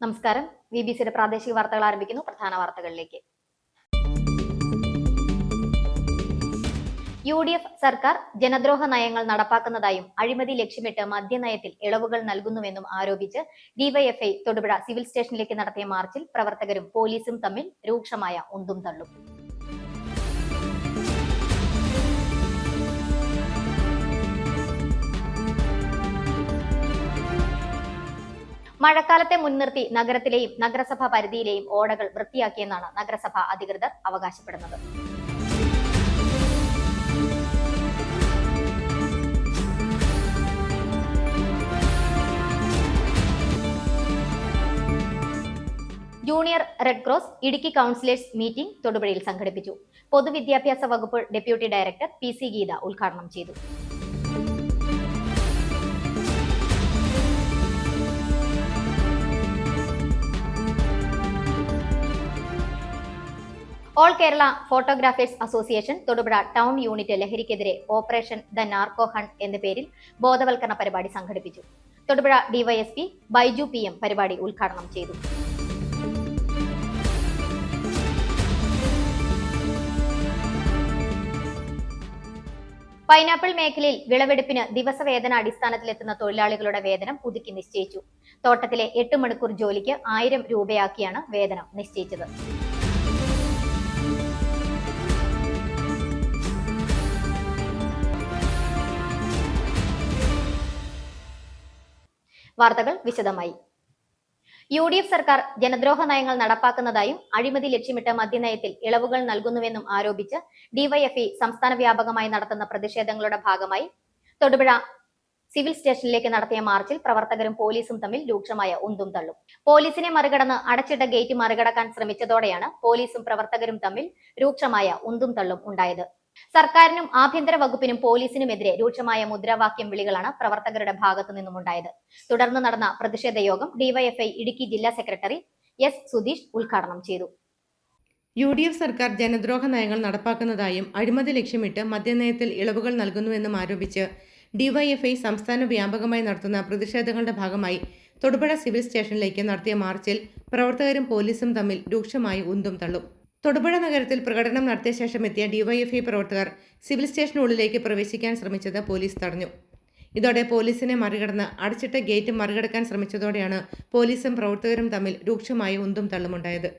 നമസ്കാരം. വിബിസിയുടെ പ്രാദേശിക വാർത്തകൾ ആരംഭിക്കുന്നു. പ്രധാന വാർത്തകളിലേക്ക്. UDF സർക്കാർ ജനദ്രോഹ നയങ്ങൾ നടപ്പാക്കുന്നതായും അഴിമതി ലക്ഷ്യമിട്ട് മദ്യനയത്തിൽ ഇളവുകൾ നൽകുന്നുവെന്നും ആരോപിച്ച് ഡിവൈഎഫ്ഐ തൊടുപുഴ സിവിൽ സ്റ്റേഷനിലേക്ക് നടത്തിയ മാർച്ചിൽ പ്രവർത്തകരും പോലീസും തമ്മിൽ രൂക്ഷമായ ഉന്തും തള്ളും. മഴക്കാലത്തെ മുൻനിർത്തി നഗരത്തിലെയും നഗരസഭാ പരിധിയിലെയും ഓടകൾ വൃത്തിയാക്കിയെന്നാണ് നഗരസഭാ അധികൃതർ അവകാശപ്പെടുന്നത്. Junior red cross Idukki councillors meeting തൊടുപുഴയിൽ സംഘടിപ്പിച്ചു. പൊതുവിദ്യാഭ്യാസ വകുപ്പ് ഡെപ്യൂട്ടി ഡയറക്ടർ PC ഗീത ഉദ്ഘാടനം ചെയ്തു. All Kerala photographers association Thodupuzha town unit ലഹരിക്കെതിരെ ഓപ്പറേഷൻ ദ നാർക്കോ ഹണ്ട് എന്ന പേരിൽ ബോധവൽക്കരണ പരിപാടി സംഘടിപ്പിച്ചു. തൊടുപുഴ ഡിവൈഎസ്പി ബൈജു PM പരിപാടി ഉദ്ഘാടനം ചെയ്തു. പൈനാപ്പിൾ മേഖലയിൽ വിളവെടുപ്പിന് ദിവസവേതന അടിസ്ഥാനത്തിലെത്തുന്ന തൊഴിലാളികളുടെ വേതനം പുതുക്കി നിശ്ചയിച്ചു. തോട്ടത്തിലെ 8 മണിക്കൂർ ജോലിക്ക് 1000 രൂപയാക്കിയാണ് വേതനം നിശ്ചയിച്ചത്. വാർത്തകൾ വിശദമായി. UDF സർക്കാർ ജനദ്രോഹ നയങ്ങൾ നടപ്പാക്കുന്നതായും അഴിമതി ലക്ഷ്യമിട്ട് മദ്യനയത്തിൽ ഇളവുകൾ നൽകുന്നുവെന്നും ആരോപിച്ച് ഡിവൈഎഫ്ഐ സംസ്ഥാന വ്യാപകമായി നടത്തുന്ന പ്രതിഷേധങ്ങളുടെ ഭാഗമായി തൊടുപുഴ സിവിൽ സ്റ്റേഷനിലേക്ക് നടത്തിയ മാർച്ചിൽ പ്രവർത്തകരും പോലീസും തമ്മിൽ രൂക്ഷമായ ഉന്തും തള്ളും. പോലീസിനെ മറികടന്ന് അടച്ചിട്ട ഗേറ്റ് മറികടക്കാൻ ശ്രമിച്ചതോടെയാണ് പോലീസും പ്രവർത്തകരും തമ്മിൽ രൂക്ഷമായ ഉന്തും തള്ളും ഉണ്ടായത്. സർക്കാരിനും ആഭ്യന്തര വകുപ്പിനും പോലീസിനുമെതിരെ രൂക്ഷമായ മുദ്രാവാക്യം വിളികളാണ് പ്രവർത്തകരുടെ ഭാഗത്തു നിന്നുമുണ്ടായത്. തുടർന്ന് നടന്ന പ്രതിഷേധ യോഗം ഡിവൈഎഫ്ഐ ഇടുക്കി ജില്ലാ സെക്രട്ടറി S സുധീഷ് ഉദ്ഘാടനം ചെയ്തു. UDF സർക്കാർ ജനദ്രോഹ നയങ്ങൾ നടപ്പാക്കുന്നതായും അഴിമതി ലക്ഷ്യമിട്ട് മദ്യനയത്തിൽ ഇളവുകൾ നൽകുന്നുവെന്നും ആരോപിച്ച് ഡിവൈഎഫ്ഐ സംസ്ഥാന വ്യാപകമായി നടത്തുന്ന പ്രതിഷേധങ്ങളുടെ ഭാഗമായി തൊടുപുഴ സിവിൽ സ്റ്റേഷനിലേക്ക് നടത്തിയ മാർച്ചിൽ പ്രവർത്തകരും പോലീസും തമ്മിൽ രൂക്ഷമായി ഉന്തും തള്ളും. തൊടുപുഴ നഗരത്തിൽ പ്രകടനം നടത്തിയ ശേഷം എത്തിയ ഡിവൈഎഫ്ഐ പ്രവർത്തകർ സിവിൽ സ്റ്റേഷനുള്ളിലേക്ക് പ്രവേശിക്കാൻ ശ്രമിച്ചത് പോലീസ് തടഞ്ഞു. ഇതോടെ പോലീസിനെ മറികടന്ന് അടച്ചിട്ട ഗേറ്റ് മറികടക്കാൻ ശ്രമിച്ചതോടെയാണ് പോലീസും പ്രവർത്തകരും തമ്മിൽ രൂക്ഷമായ ഉന്തും തള്ളുമുണ്ടായത്.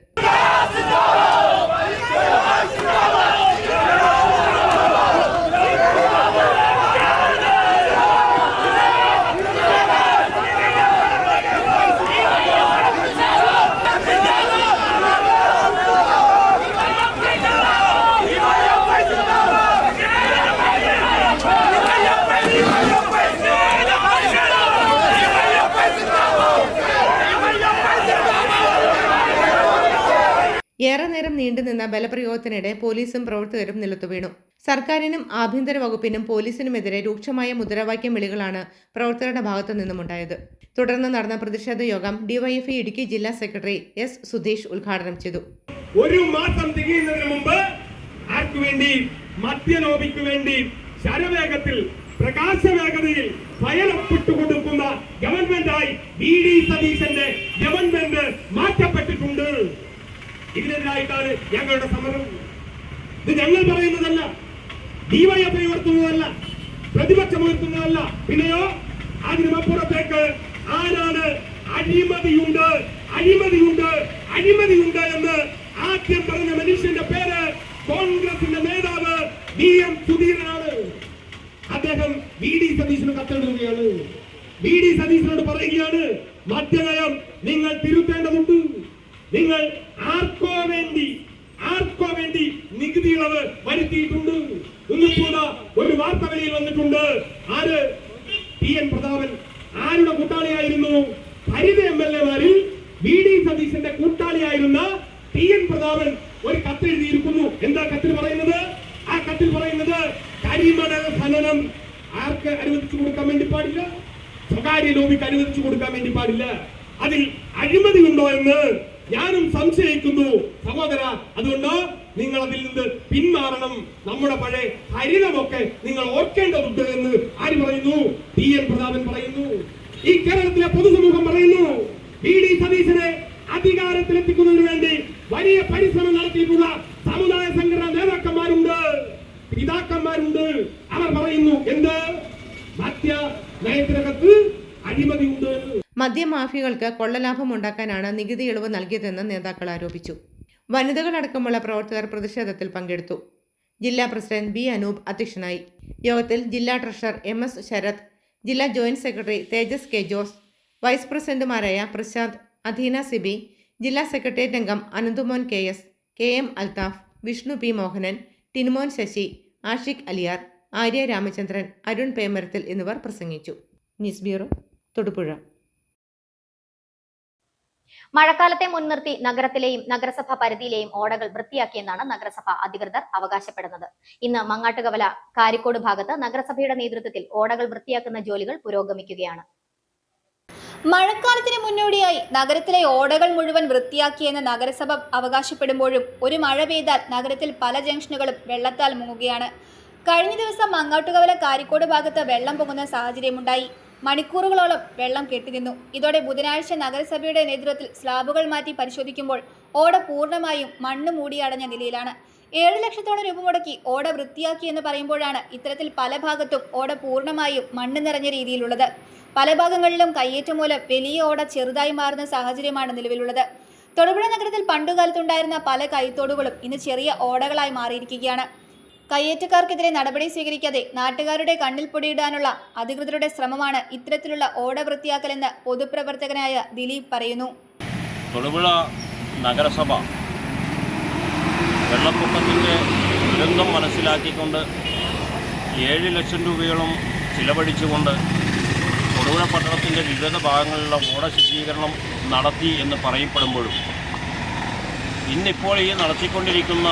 ഏറെ നേരം നീണ്ടുനിന്ന ബലപ്രയോഗത്തിനിടെ പോലീസും പ്രവർത്തകരും നിലത്തു വീണു. സർക്കാരിനും ആഭ്യന്തര വകുപ്പിനും പോലീസിനുമെതിരെ രൂക്ഷമായ മുദ്രാവാക്യം വിളികളാണ് പ്രവർത്തകരുടെ ഭാഗത്തു നിന്നുമുണ്ടായത്. തുടർന്ന് നടന്ന പ്രതിഷേധ യോഗം ഡിവൈഎഫ്ഐ ഇടുക്കി ജില്ലാ സെക്രട്ടറി S സുധീഷ് ഉദ്ഘാടനം ചെയ്തു. ഒരു മാസം തികയുന്നതിന് മുമ്പ് ആർക്കുവേണ്ടി മദ്യലോബിക്ക് വേണ്ടി ശരവേഗത്തിൽ പ്രകാശവേഗതയിൽ ഫയലൊപ്പിട്ട് കൊടുക്കുന്ന ഗവൺമെന്റായി VD സതീശന്റെ ഗവൺമെന്റ് മാറ്റപ്പെട്ടിട്ടുണ്ട്. ഇതിനെതിരായിട്ടാണ് ഞങ്ങളുടെ സമരം. ഇത് ഞങ്ങൾ പറയുന്നതല്ല, ഡിവൈഎഫ്ഐ ഉയർത്തുന്നതല്ല, പ്രതിപക്ഷം ഉയർത്തുന്നതല്ല. പിന്നെയോ അതിനുമപ്പുറത്തേക്ക് ആരാണ് അഴിമതിയുണ്ട് അഴിമതിയുണ്ട് അഴിമതിയുണ്ട് എന്ന് ആദ്യം പറഞ്ഞ മനുഷ്യന്റെ പേര് കോൺഗ്രസിന്റെ നേതാവ് DM സുധീരനാണ്. അദ്ദേഹം VD സതീശന് കത്തെഴുതുകയാണ്. VD സതീശനോട് പറയുകയാണ്, മദ്യനയം നിങ്ങൾ തിരുത്തേണ്ടതുണ്ട്. നിങ്ങൾ ആർക്കോ വേണ്ടി നികുതി ഇളവ് വരുത്തിയിട്ടുണ്ട്. ഇന്നിപ്പോൾ ഒരു വാർത്ത വെളിയിൽ വന്നിട്ടുണ്ട്. ആര്? TN പ്രതാപൻ. ആരുടെ കൂട്ടാളിയായിരുന്നു? ഹരിത MLA-മാരിൽ VD സതീശന്റെ കൂട്ടാളിയായിരുന്ന TN പ്രതാപൻ ഒരു കത്തെഴുതിയിരിക്കുന്നു. എന്താ കത്തിൽ പറയുന്നത്? ആ കത്തിൽ പറയുന്നത് കരിമണൽ ഖനനം ആർക്ക് അനുവദിച്ചു കൊടുക്കാൻ വേണ്ടി പാടില്ല, സ്വകാര്യ ലോബിക്ക് അനുവദിച്ചു കൊടുക്കാൻ വേണ്ടി പാടില്ല. അതിൽ അഴിമതി ഉണ്ടോ എന്ന് ഞാനും സംശയിക്കുന്നു സഹോദര. അതുകൊണ്ട് നിങ്ങൾ അതിൽ നിന്ന് പിന്മാറണം. നമ്മുടെ പഴയ ഹരിതമൊക്കെ നിങ്ങൾ ഓർക്കേണ്ടതുണ്ട് എന്ന് ആര് പറയുന്നു? TN പ്രതാപൻ പറയുന്നു. ഈ കേരളത്തിലെ പൊതുസമൂഹം പറയുന്നു. വി.ഡി. സതീശനെ അധികാരത്തിലെത്തിക്കുന്നതിന് വേണ്ടി വലിയ പരിശ്രമം നടത്തിയിട്ടുള്ള സമുദായ സംഘടനാ നേതാക്കന്മാരുണ്ട്, പിതാക്കന്മാരുണ്ട്. അവർ പറയുന്നു എന്ത്? മദ്യ നയത്തിനകത്ത് അഴിമതിയുണ്ട്. മദ്യമാഫിയകൾക്ക് കൊള്ളലാഭം ഉണ്ടാക്കാനാണ് നികുതി ഇളവ് നൽകിയതെന്ന് നേതാക്കൾ ആരോപിച്ചു. വനിതകളടക്കമുള്ള പ്രവർത്തകർ പ്രതിഷേധത്തിൽ പങ്കെടുത്തു. ജില്ലാ പ്രസിഡന്റ് ബി അനൂപ് അധ്യക്ഷനായി. യോഗത്തിൽ ജില്ലാ ട്രഷറർ എം.എസ്. ശരത്, ജില്ലാ joint secretary Tejas K Jose, vice പ്രസിഡന്റുമാരായ പ്രശാന്ത്, അധീന സിബി, ജില്ലാ സെക്രട്ടേറിയറ്റ് അംഗം Ananthumon K S., K M. Althaf, Vishnu P. Mohanan, Tinumon Sasi, Ashiq Aliyar, Arya Ramachandran, Arun Pemarathil എന്നിവർ പ്രസംഗിച്ചു. News bureau, Thodupuzha. മഴക്കാലത്തെ മുൻനിർത്തി നഗരത്തിലെയും നഗരസഭാ പരിധിയിലെയും ഓടകൾ വൃത്തിയാക്കിയെന്നാണ് നഗരസഭ അധികൃതർ അവകാശപ്പെടുന്നത്. ഇന്ന് മങ്ങാട്ടുകവല കാരിക്കോട് ഭാഗത്ത് നഗരസഭയുടെ നേതൃത്വത്തിൽ ഓടകൾ വൃത്തിയാക്കുന്ന ജോലികൾ പുരോഗമിക്കുകയാണ്. മഴക്കാലത്തിന് മുന്നോടിയായി നഗരത്തിലെ ഓടകൾ മുഴുവൻ വൃത്തിയാക്കിയെന്ന് നഗരസഭ അവകാശപ്പെടുമ്പോഴും ഒരു മഴ പെയ്താൽ നഗരത്തിൽ പല ജംഗ്ഷനുകളും വെള്ളത്താൽ മുങ്ങുകയാണ്. കഴിഞ്ഞ ദിവസം മങ്ങാട്ടുകവല കാരിക്കോട് ഭാഗത്ത് വെള്ളം പൊങ്ങുന്ന സാഹചര്യമുണ്ടായി. മണിക്കൂറുകളോളം വെള്ളം കെട്ടിനിന്നു. ഇതോടെ ബുധനാഴ്ച നഗരസഭയുടെ നേതൃത്വത്തിൽ സ്ലാബുകൾ മാറ്റി പരിശോധിക്കുമ്പോൾ ഓട പൂർണ്ണമായും മണ്ണ് മൂടിയടഞ്ഞ നിലയിലാണ്. 7 ലക്ഷത്തോളം രൂപ മുടക്കി ഓട വൃത്തിയാക്കിയെന്ന് പറയുമ്പോഴാണ് ഇത്തരത്തിൽ പല ഭാഗത്തും ഓട പൂർണ്ണമായും മണ്ണ് നിറഞ്ഞ രീതിയിലുള്ളത്. പല ഭാഗങ്ങളിലും കയ്യേറ്റം മൂലം വലിയ ഓട ചെറുതായി മാറുന്ന സാഹചര്യമാണ് നിലവിലുള്ളത്. തൊടുപുഴ നഗരത്തിൽ പണ്ടുകാലത്തുണ്ടായിരുന്ന പല കൈത്തോടുകളും ഇന്ന് ചെറിയ ഓടകളായി മാറിയിരിക്കുകയാണ്. കയ്യേറ്റക്കാർക്കെതിരെ നടപടി സ്വീകരിക്കാതെ നാട്ടുകാരുടെ കണ്ണിൽ പൊടിയിടാനുള്ള അധികൃതരുടെ ശ്രമമാണ് ഇത്തരത്തിലുള്ള ഓട വൃത്തിയാക്കലെന്ന് പൊതുപ്രവർത്തകനായ ദിലീപ് പറയുന്നു. തൊടുപുഴ നഗരസഭ വെള്ളപ്പൊക്കത്തിൻ്റെ ദുരന്തം മനസ്സിലാക്കിക്കൊണ്ട് 7 ലക്ഷം രൂപയോളം ചിലവഴിച്ചുകൊണ്ട് തൊടുപുഴ പട്ടണത്തിൻ്റെ വിവിധ ഭാഗങ്ങളിലുള്ള ഓട ശുചീകരണം നടത്തി എന്ന് പറയപ്പെടുമ്പോഴും ഇന്നിപ്പോൾ ഈ നടത്തിക്കൊണ്ടിരിക്കുന്ന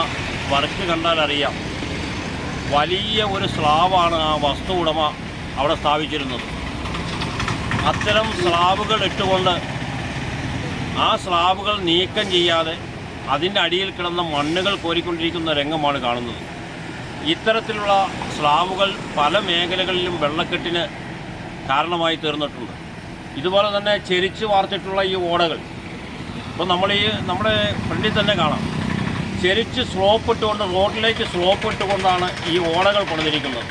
വർക്ക് കണ്ടാൽ അറിയാം, വലിയ ഒരു സ്ലാബാണ് ആ വസ്തു ഉടമ അവിടെ സ്ഥാപിച്ചിരുന്നത്. അത്തരം സ്ലാബുകൾ ഇട്ടുകൊണ്ട് ആ സ്ലാബുകൾ നീക്കം ചെയ്യാതെ അതിൻ്റെ അടിയിൽ കിടന്ന മണ്ണുകൾ കോരിക്കൊണ്ടിരിക്കുന്ന രംഗമാണ് കാണുന്നത്. ഇത്തരത്തിലുള്ള സ്ലാബുകൾ പല മേഖലകളിലും വെള്ളക്കെട്ടിന് കാരണമായി തീർന്നിട്ടുണ്ട്. ഇതുപോലെ തന്നെ ചെരിച്ച് വാർത്തിട്ടുള്ള ഈ ഓടകൾ ഇപ്പോൾ നമ്മുടെ ഫ്രണ്ടിൽ തന്നെ കാണാം. ചെരിച്ച് സ്ലോപ്പ് ഇട്ടുകൊണ്ട് റോഡിലേക്ക് സ്ലോപ്പ് ഇട്ടുകൊണ്ടാണ് ഈ ഓടകൾ പണിതിരിക്കുന്നത്.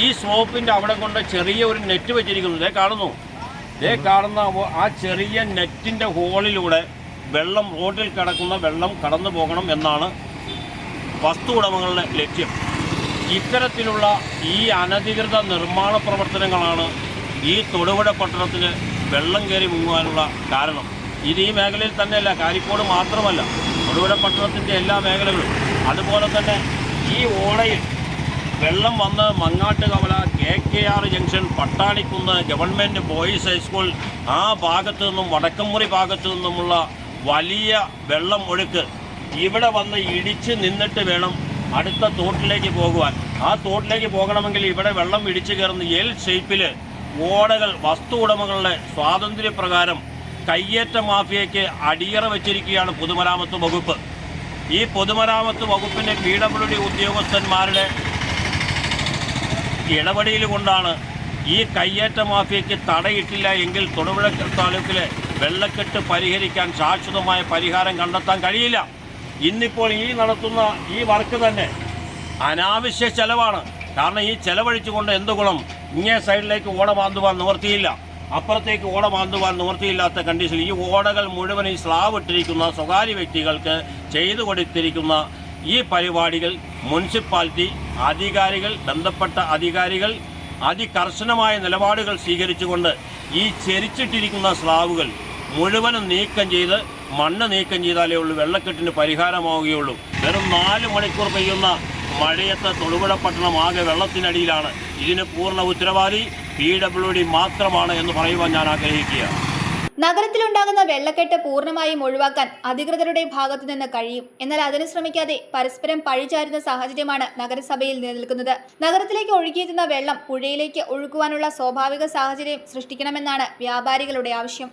ഈ സ്ലോപ്പിൻ്റെ അവിടെ കൊണ്ട് ചെറിയ ഒരു നെറ്റ് വെച്ചിരിക്കുന്നു. കാണുന്ന ആ ചെറിയ നെറ്റിൻ്റെ ഹോളിലൂടെ വെള്ളം, റോഡിൽ കിടക്കുന്ന വെള്ളം കടന്നു പോകണം എന്നാണ് വസ്തു ഉടമകളുടെ ലക്ഷ്യം. ഇത്തരത്തിലുള്ള ഈ അനധികൃത നിർമ്മാണ പ്രവർത്തനങ്ങളാണ് ഈ തൊടുപുഴ പട്ടണത്തിന് വെള്ളം കയറി മുങ്ങുവാനുള്ള കാരണം. ഇത് ഈ മേഖലയിൽ തന്നെയല്ല, കാരിക്കോട് മാത്രമല്ല, തൊടുപുഴ പട്ടണത്തിൻ്റെ എല്ലാ മേഖലകളും. അതുപോലെ തന്നെ ഈ ഓടയിൽ വെള്ളം വന്ന് Mangattukavala, KKR junction, Pattanikkunnu, government boys high school ആ ഭാഗത്തു നിന്നും വടക്കംമുറി ഭാഗത്തു നിന്നുമുള്ള വലിയ വെള്ളം ഒഴുക്ക് ഇവിടെ വന്ന് ഇടിച്ച് നിന്നിട്ട് വേണം അടുത്ത തോട്ടിലേക്ക് പോകുവാൻ. ആ തോട്ടിലേക്ക് പോകണമെങ്കിൽ ഇവിടെ വെള്ളം ഇടിച്ചു കയറുന്ന എൽ ഷേപ്പിൽ ഓടകൾ വസ്തു ഉടമകളുടെ സ്വാതന്ത്ര്യപ്രകാരം കയ്യേറ്റ മാഫിയയ്ക്ക് അടിയറ വെച്ചിരിക്കുകയാണ് പൊതുമരാമത്ത് വകുപ്പ്. ഈ പൊതുമരാമത്ത് വകുപ്പിൻ്റെ PWD ഉദ്യോഗസ്ഥന്മാരുടെ ഇടപെടൽ കൊണ്ടാണ് ഈ കയ്യേറ്റ മാഫിയയ്ക്ക് തടയിട്ടില്ല എങ്കിൽ തൊടുപുഴ താലൂക്കിലെ വെള്ളക്കെട്ട് പരിഹരിക്കാൻ ശാശ്വതമായ പരിഹാരം കണ്ടെത്താൻ കഴിയില്ല. ഇന്നിപ്പോൾ ഈ നടത്തുന്ന ഈ വർക്ക് തന്നെ അനാവശ്യ ചെലവാണ്. കാരണം ഈ ചെലവഴിച്ചുകൊണ്ട് എന്ത് ഗുണം? ഇങ്ങേ സൈഡിലേക്ക് ഓട മാന്തുവാൻ നിവർത്തിയില്ല, അപ്പുറത്തേക്ക് ഓട മാന്തുവാൻ നിവർത്തിയില്ലാത്ത കണ്ടീഷനിൽ ഈ ഓടകൾ മുഴുവൻ ഈ സ്ലാബ് ഇട്ടിരിക്കുന്ന സ്വകാര്യ വ്യക്തികൾക്ക് ചെയ്തു കൊടുത്തിരിക്കുന്ന ഈ പരിപാടികൾ മുനിസിപ്പാലിറ്റി അധികാരികൾ, ബന്ധപ്പെട്ട അധികാരികൾ അതികർശനമായ നിലപാടുകൾ സ്വീകരിച്ചുകൊണ്ട് ഈ ചെരിച്ചിട്ടിരിക്കുന്ന സ്ലാബുകൾ മുഴുവനും നീക്കം ചെയ്ത് മണ്ണ് നീക്കം ചെയ്താലേ ഉള്ളൂ വെള്ളക്കെട്ടിന് പരിഹാരമാവുകയുള്ളൂ. വെറും 4 മണിക്കൂർ പെയ്യുന്ന മഴയത്ത് തൊടുപുഴ പട്ടണം ആകെ വെള്ളത്തിനടിയിലാണ്. ഇതിന് പൂർണ്ണ ഉത്തരവാദി PWD മാത്രമാണ് എന്ന് പറയുവാൻ ഞാൻ ആഗ്രഹിക്കുക. നഗരത്തിലുണ്ടാകുന്ന വെള്ളക്കെട്ട് പൂർണ്ണമായും ഒഴിവാക്കാൻ അധികൃതരുടെ ഭാഗത്തു നിന്ന് കഴിയും. എന്നാൽ അതിന് ശ്രമിക്കാതെ പരസ്പരം പഴിചാരുന്ന സാഹചര്യമാണ് നഗരസഭയിൽ നിലനിൽക്കുന്നത്. നഗരത്തിലേക്ക് ഒഴുകിയെത്തുന്ന വെള്ളം പുഴയിലേക്ക് ഒഴുക്കുവാനുള്ള സ്വാഭാവിക സാഹചര്യം സൃഷ്ടിക്കണമെന്നാണ് വ്യാപാരികളുടെ ആവശ്യം.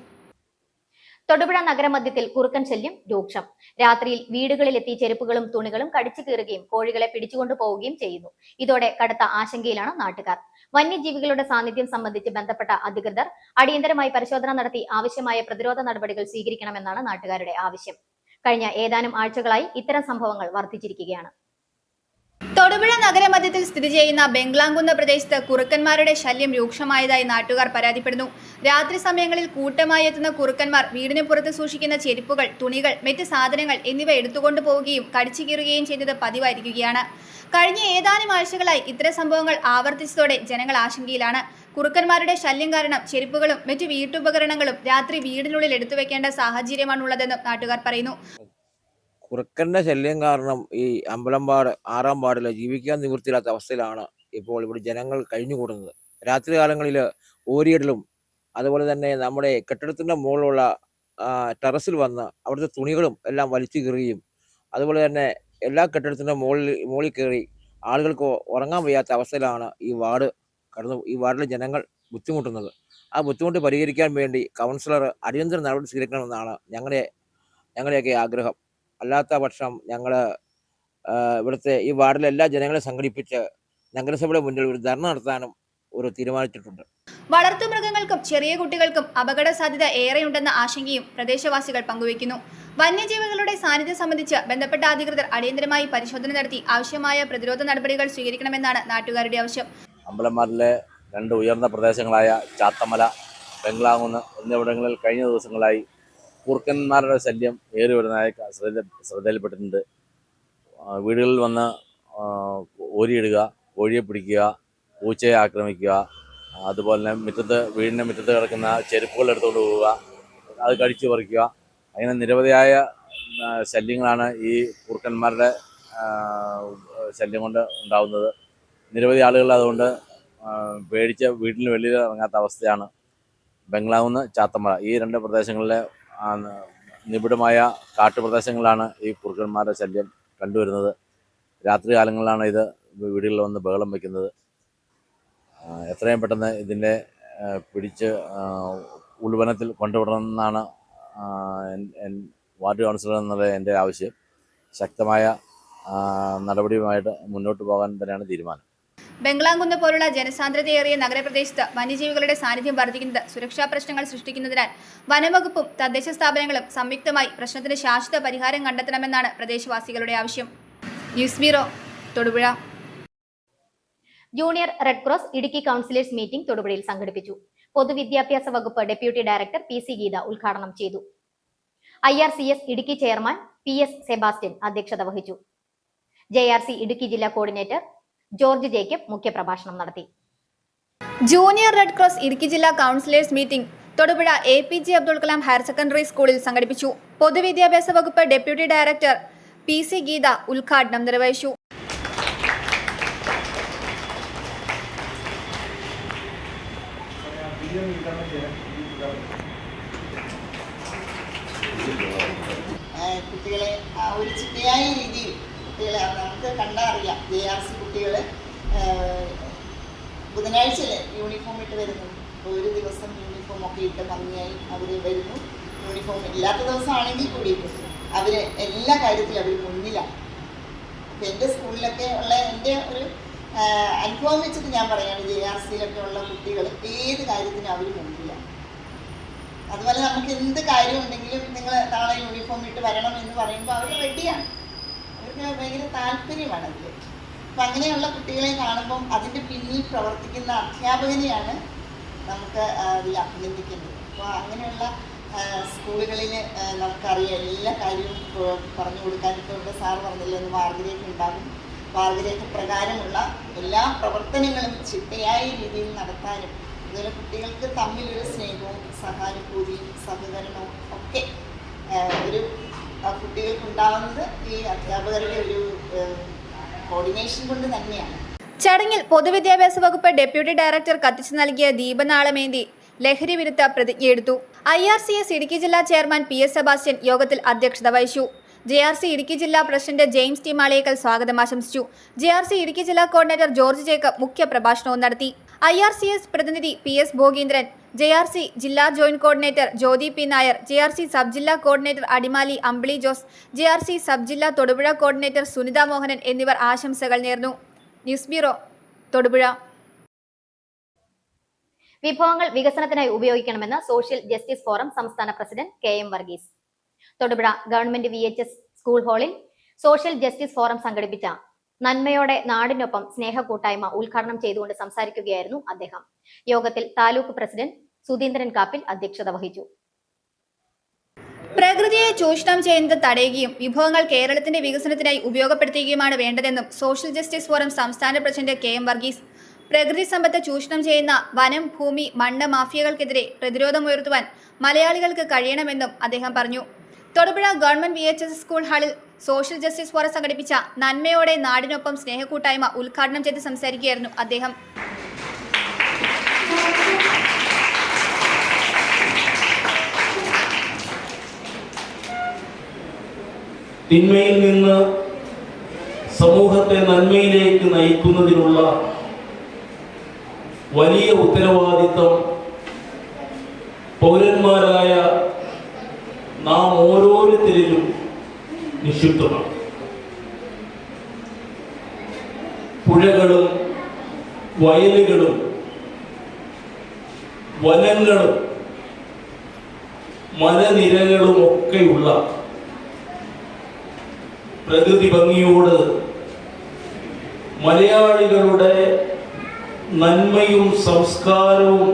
തൊടുപുഴ നഗരമധ്യത്തിൽ കുറുക്കൻ ശല്യം രൂക്ഷം. രാത്രിയിൽ വീടുകളിലെത്തി ചെരുപ്പുകളും തുണികളും കടിച്ചു കീറുകയും കോഴികളെ പിടിച്ചുകൊണ്ടു പോവുകയും ചെയ്യുന്നു. ഇതോടെ കടുത്ത ആശങ്കയിലാണ് നാട്ടുകാർ. വന്യജീവികളുടെ സാന്നിധ്യം സംബന്ധിച്ച് ബന്ധപ്പെട്ട അധികൃതർ അടിയന്തരമായി പരിശോധന നടത്തി ആവശ്യമായ പ്രതിരോധ നടപടികൾ സ്വീകരിക്കണമെന്നാണ് നാട്ടുകാരുടെ ആവശ്യം. കഴിഞ്ഞ ഏതാനും ആഴ്ചകളായി ഇത്തരം സംഭവങ്ങൾ വർദ്ധിച്ചിരിക്കുകയാണ്. തൊടുപുഴ നഗരമധ്യത്തിൽ സ്ഥിതി ചെയ്യുന്ന ബംഗ്ലാംകുന്ന് പ്രദേശത്ത് കുറുക്കന്മാരുടെ ശല്യം രൂക്ഷമായതായി നാട്ടുകാർ പരാതിപ്പെടുന്നു. രാത്രി സമയങ്ങളിൽ കൂട്ടമായി എത്തുന്ന കുറുക്കന്മാർ വീടിന് പുറത്ത് സൂക്ഷിക്കുന്ന ചെരുപ്പുകൾ, തുണികൾ, മറ്റ് സാധനങ്ങൾ എന്നിവ എടുത്തുകൊണ്ടു പോവുകയും കടിച്ചു കീറുകയും ചെയ്തത് പതിവായിരിക്കുകയാണ്. കഴിഞ്ഞ ഏതാനും ആഴ്ചകളായി ഇത്തരം സംഭവങ്ങൾ ആവർത്തിച്ചതോടെ ജനങ്ങൾ ആശങ്കയിലാണ്. കുറുക്കന്മാരുടെ ശല്യം കാരണം ചെരുപ്പുകളും മറ്റു വീട്ടുപകരണങ്ങളും രാത്രി വീടിനുള്ളിൽ എടുത്തു വെക്കേണ്ട സാഹചര്യമാണുള്ളതെന്നും നാട്ടുകാർ പറയുന്നു. കുറുക്കൻ്റെ ശല്യം കാരണം ഈ അമ്പലമ്പാട് 6-ാം വാർഡിൽ ജീവിക്കാൻ നിവൃത്തിയില്ലാത്ത അവസ്ഥയിലാണ് ഇപ്പോൾ ഇവിടെ ജനങ്ങൾ കഴിഞ്ഞുകൂടുന്നത്. രാത്രി കാലങ്ങളിൽ ഓരിയിടലും അതുപോലെ തന്നെ നമ്മുടെ കെട്ടിടത്തിൻ്റെ മുകളിലുള്ള ടെറസിൽ വന്ന് അവിടുത്തെ തുണികളും എല്ലാം വലിച്ചു കീറുകയും അതുപോലെ തന്നെ എല്ലാ കെട്ടിടത്തിൻ്റെ മുകളിൽ കയറി ആളുകൾക്ക് ഉറങ്ങാൻ വയ്യാത്ത അവസ്ഥയിലാണ് ഈ വാർഡിലെ ജനങ്ങൾ ബുദ്ധിമുട്ടുന്നത്. ആ ബുദ്ധിമുട്ട് പരിഹരിക്കാൻ വേണ്ടി കൗൺസിലർ അടിയന്തര നടപടി സ്വീകരിക്കണമെന്നാണ് ഞങ്ങളുടെയൊക്കെ ആഗ്രഹം. അല്ലാത്ത പക്ഷം ഞങ്ങൾ ഇവിടുത്തെ ഈ വാർഡിലെ എല്ലാ ജനങ്ങളെ സംഘടിപ്പിച്ച് നഗരസഭയുടെ മുന്നിൽ ഒരു ധർണ നടത്താനും തീരുമാനിച്ചിട്ടുണ്ട്. വളർത്തുമൃഗങ്ങൾക്കും ചെറിയ കുട്ടികൾക്കും അപകട സാധ്യത ഏറെയുണ്ടെന്ന ആശങ്കയും പ്രദേശവാസികൾ പങ്കുവയ്ക്കുന്നു. വന്യജീവികളുടെ സാന്നിധ്യം സംബന്ധിച്ച് ബന്ധപ്പെട്ട അധികൃതർ അടിയന്തരമായി പരിശോധന നടത്തി ആവശ്യമായ പ്രതിരോധ നടപടികൾ സ്വീകരിക്കണമെന്നാണ് നാട്ടുകാരുടെ ആവശ്യം. അമ്പലന്മാരിലെ 2 ഉയർന്ന പ്രദേശങ്ങളായ ചാത്തമല, ബംഗ്ലാംകുന്ന് എന്നിവിടങ്ങളിൽ കഴിഞ്ഞ ദിവസങ്ങളായി കുറുക്കന്മാരുടെ ശല്യം ഏറി വരുന്നതായി ശ്രദ്ധയിൽപ്പെട്ടിട്ടുണ്ട്. വീടുകളിൽ വന്ന് ഓരിയിടുക, കോഴിയെ പിടിക്കുക, പൂച്ചയെ ആക്രമിക്കുക, അതുപോലെ തന്നെ വീടിൻ്റെ മുറ്റത്ത് കിടക്കുന്ന ചെരുപ്പുകൾ എടുത്തുകൊണ്ട് പോവുക, അത് കടിച്ചു പറിക്കുക, അങ്ങനെ നിരവധിയായ ശല്യങ്ങളാണ് ഈ കുറുക്കന്മാരുടെ ശല്യം കൊണ്ട് ഉണ്ടാകുന്നത്. നിരവധി ആളുകൾ അതുകൊണ്ട് പേടിച്ച് വീട്ടിന് വെളിയിൽ ഇറങ്ങാത്ത അവസ്ഥയാണ്. ബംഗ്ലാംകുന്ന്, ചാത്തമല ഈ 2 പ്രദേശങ്ങളിലെ നിബിഡമായ കാട്ടുപ്രദേശങ്ങളിലാണ് ഈ കുറുക്കന്മാരുടെ ശല്യം കണ്ടുവരുന്നത്. രാത്രി കാലങ്ങളിലാണ് ഇത് വീടുകളിൽ വന്ന് ബഹളം വയ്ക്കുന്നത്. എത്രയും പെട്ടെന്ന് ഇതിൻ്റെ പിടിച്ച് ഉൾവനത്തിൽ കൊണ്ടുവിടണമെന്നാണ് വാർഡ് കൗൺസിലർ എന്നുള്ള എൻ്റെ ആവശ്യം. ശക്തമായ നടപടിയുമായിട്ട് മുന്നോട്ട് പോകാൻ തന്നെയാണ് തീരുമാനം. ബംഗ്ലാംകുന്ന് പോലുള്ള ജനസാന്ദ്രതയേറിയ നഗരപ്രദേശത്ത് വന്യജീവികളുടെ സാന്നിധ്യം വർദ്ധിക്കുന്നത് സുരക്ഷാ പ്രശ്നങ്ങൾ സൃഷ്ടിക്കുന്നതിനാൽ വനംവകുപ്പും തദ്ദേശ സ്ഥാപനങ്ങളും സംയുക്തമായി പ്രശ്നത്തിന് ശാശ്വത പരിഹാരം കണ്ടെത്തണമെന്നാണ് പ്രദേശവാസികളുടെ ആവശ്യം. News bureau, Thodupuzha. Junior red cross Idukki councillors meeting തൊടുപുഴയിൽ സംഘടിപ്പിച്ചു. പൊതുവിദ്യാഭ്യാസ വകുപ്പ് ഡെപ്യൂട്ടി ഡയറക്ടർ PC ഗീത ഉദ്ഘാടനം ചെയ്തു. IRCS Idukki chairman PS Sebastian അധ്യക്ഷത വഹിച്ചു. JRC ഇടുക്കി ജില്ലാ കോർഡിനേറ്റർ ജോർജ് ജേക്കബ് മുഖ്യപ്രഭാഷണം നടത്തി. ജൂനിയർ റെഡ് ക്രോസ് ഇടുക്കി ജില്ലാ councillors meeting Thodupuzha APJ Abdul Kalam higher secondary സ്കൂളിൽ സംഘടിപ്പിച്ചു. പൊതുവിദ്യാഭ്യാസ വകുപ്പ് ഡെപ്യൂട്ടി ഡയറക്ടർ PC ഗീത ഉദ്ഘാടനം നിർവഹിച്ചു. കുട്ടികളെ ഒരു ചിട്ടയായ രീതിയിൽ കുട്ടികളെ നമുക്ക് കണ്ടറിയാം. JRC കുട്ടികൾ ബുധനാഴ്ച യൂണിഫോം ഇട്ട് വരുന്നു. ഒരു ദിവസം യൂണിഫോം ഒക്കെ ഇട്ട് ഭംഗിയായി അവർ വരുന്നു. യൂണിഫോം ഇല്ലാത്ത ദിവസമാണെങ്കിൽ കൂടി അവർ എല്ലാ കാര്യത്തിലും അവർ മുന്നിലാണ്. അപ്പം എൻ്റെ സ്കൂളിലൊക്കെ ഉള്ള എൻ്റെ ഒരു അനുഭവം വെച്ചിട്ട് ഞാൻ പറയുകയാണ്, JRCയിലൊക്കെ ഉള്ള കുട്ടികൾ ഏത് കാര്യത്തിനും അവർ മുന്നിലാണ്. അതുപോലെ നമുക്ക് എന്ത് കാര്യം ഉണ്ടെങ്കിലും നിങ്ങൾ നാളെ യൂണിഫോം ഇട്ട് വരണം എന്ന് പറയുമ്പോൾ അവർ റെഡിയാണ്. അവർക്ക് ഭയങ്കര താല്പര്യമാണ് അതിൽ. അപ്പം അങ്ങനെയുള്ള കുട്ടികളെ കാണുമ്പം അതിൻ്റെ പിന്നിൽ പ്രവർത്തിക്കുന്ന അധ്യാപകനെയാണ് നമുക്ക് അതിൽ അഭിനന്ദിക്കേണ്ടത്. അപ്പോൾ അങ്ങനെയുള്ള സ്കൂളുകളിൽ നമുക്കറിയാം എല്ലാ കാര്യവും പറഞ്ഞു കൊടുക്കാൻ. ഇപ്പോൾ ഇവിടെ സാറ് പറഞ്ഞില്ല, ഒന്ന് മാർഗരേഖ ഉണ്ടാകും. മാർഗരേഖ പ്രകാരമുള്ള എല്ലാ പ്രവർത്തനങ്ങളും ചിട്ടയായ രീതിയിൽ നടത്താനും അതുപോലെ കുട്ടികൾക്ക് തമ്മിലൊരു സ്നേഹവും സഹാനുഭൂതിയും സഹകരണവും ഒക്കെ കുട്ടികൾക്കുണ്ടാവുന്നത് ഈ അധ്യാപകരുടെ ഒരു കോർഡിനേഷൻ കൊണ്ട് തന്നെയാണ്. ചടങ്ങിൽ പൊതുവിദ്യാഭ്യാസ വകുപ്പ് ഡെപ്യൂട്ടി ഡയറക്ടർ കത്തിച്ചു നൽകിയ ദീപനാളമേന്തി ലഹരി വിരുദ്ധ പ്രതിജ്ഞയെടുത്തു. IRCS ഇടുക്കി ജില്ലാ ചെയർമാൻ PS സെബാസ്റ്റ്യൻ യോഗത്തിൽ അധ്യക്ഷത വഹിച്ചു. JRC ഇടുക്കി ജില്ലാ പ്രസിഡന്റ് ജെയിംസ് ടി മാളിയേക്കൽ സ്വാഗതം ആശംസിച്ചു. JRC ഇടുക്കി ജില്ലാ കോർഡിനേറ്റർ ജോർജ് ജേക്കബ് മുഖ്യ പ്രഭാഷണവും നടത്തി. IRCS പ്രതിനിധി PS ഭോഗീന്ദ്രൻ, JRC ജില്ലാ joint coordinator Jyothi P Nair, JRC sub ജില്ലാ coordinator Adimali Ambili Jose, JRC sub ജില്ലാ തൊടുപുഴ കോർഡിനേറ്റർ സുനിത മോഹനൻ എന്നിവർ ആശംസകൾ നേർന്നു. News bureau, Thodupuzha. വിഭവങ്ങൾ വികസനത്തിനായി ഉപയോഗിക്കണമെന്ന് സോഷ്യൽ ജസ്റ്റിസ് ഫോറം സംസ്ഥാന president KM Varghese. Thodupuzha government VHS school ഹാളിൽ സോഷ്യൽ ജസ്റ്റിസ് ഫോറം സംഘടിപ്പിച്ച നന്മയോടെ നാടിനൊപ്പം സ്നേഹ കൂട്ടായ്മ ഉദ്ഘാടനം ചെയ്തുകൊണ്ട് സംസാരിക്കുകയായിരുന്നു അദ്ദേഹം. യോഗത്തിൽ താലൂക്ക് പ്രസിഡന്റ് സുധീന്ദ്രൻ കാപ്പിൽ അധ്യക്ഷത വഹിച്ചു. പ്രകൃതിയെ ചൂഷണം ചെയ്യുന്നത് തടയുകയും വിഭവങ്ങൾ കേരളത്തിന്റെ വികസനത്തിനായി ഉപയോഗപ്പെടുത്തുകയുമാണ് വേണ്ടതെന്നും സോഷ്യൽ ജസ്റ്റിസ് ഫോറം സംസ്ഥാന പ്രസിഡന്റ് KM വർഗീസ്. പ്രകൃതി സമ്പത്ത് ചൂഷണം ചെയ്യുന്ന വനം, ഭൂമി, മണ്ണ് മാഫിയകൾക്കെതിരെ പ്രതിരോധമുയർത്തുവാൻ മലയാളികൾക്ക് കഴിയണമെന്നും അദ്ദേഹം പറഞ്ഞു. തൊടുപുഴ ഗവൺമെന്റ് VHS സ്കൂൾ ഹാളിൽ സോഷ്യൽ ജസ്റ്റിസ് ഫോറം സംഘടിപ്പിച്ച നന്മയോടെ നാടിനൊപ്പം സ്നേഹക്കൂട്ടായ്മ ഉദ്ഘാടനം ചെയ്ത് സംസാരിക്കുകയായിരുന്നു അദ്ദേഹം. തിന്മയിൽ നിന്ന് സമൂഹത്തെ നന്മയിലേക്ക് നയിക്കുന്നതിനുള്ള വലിയ ഉത്തരവാദിത്വം പൗരന്മാരായ നാം ഓരോരുത്തരിലും നിക്ഷിപ്തമാണ്. പുഴകളും വയലുകളും വനങ്ങളും മലനിരകളും ഒക്കെയുള്ള പ്രകൃതി ഭംഗിയോട് മലയാളികളുടെ നന്മയും സംസ്കാരവും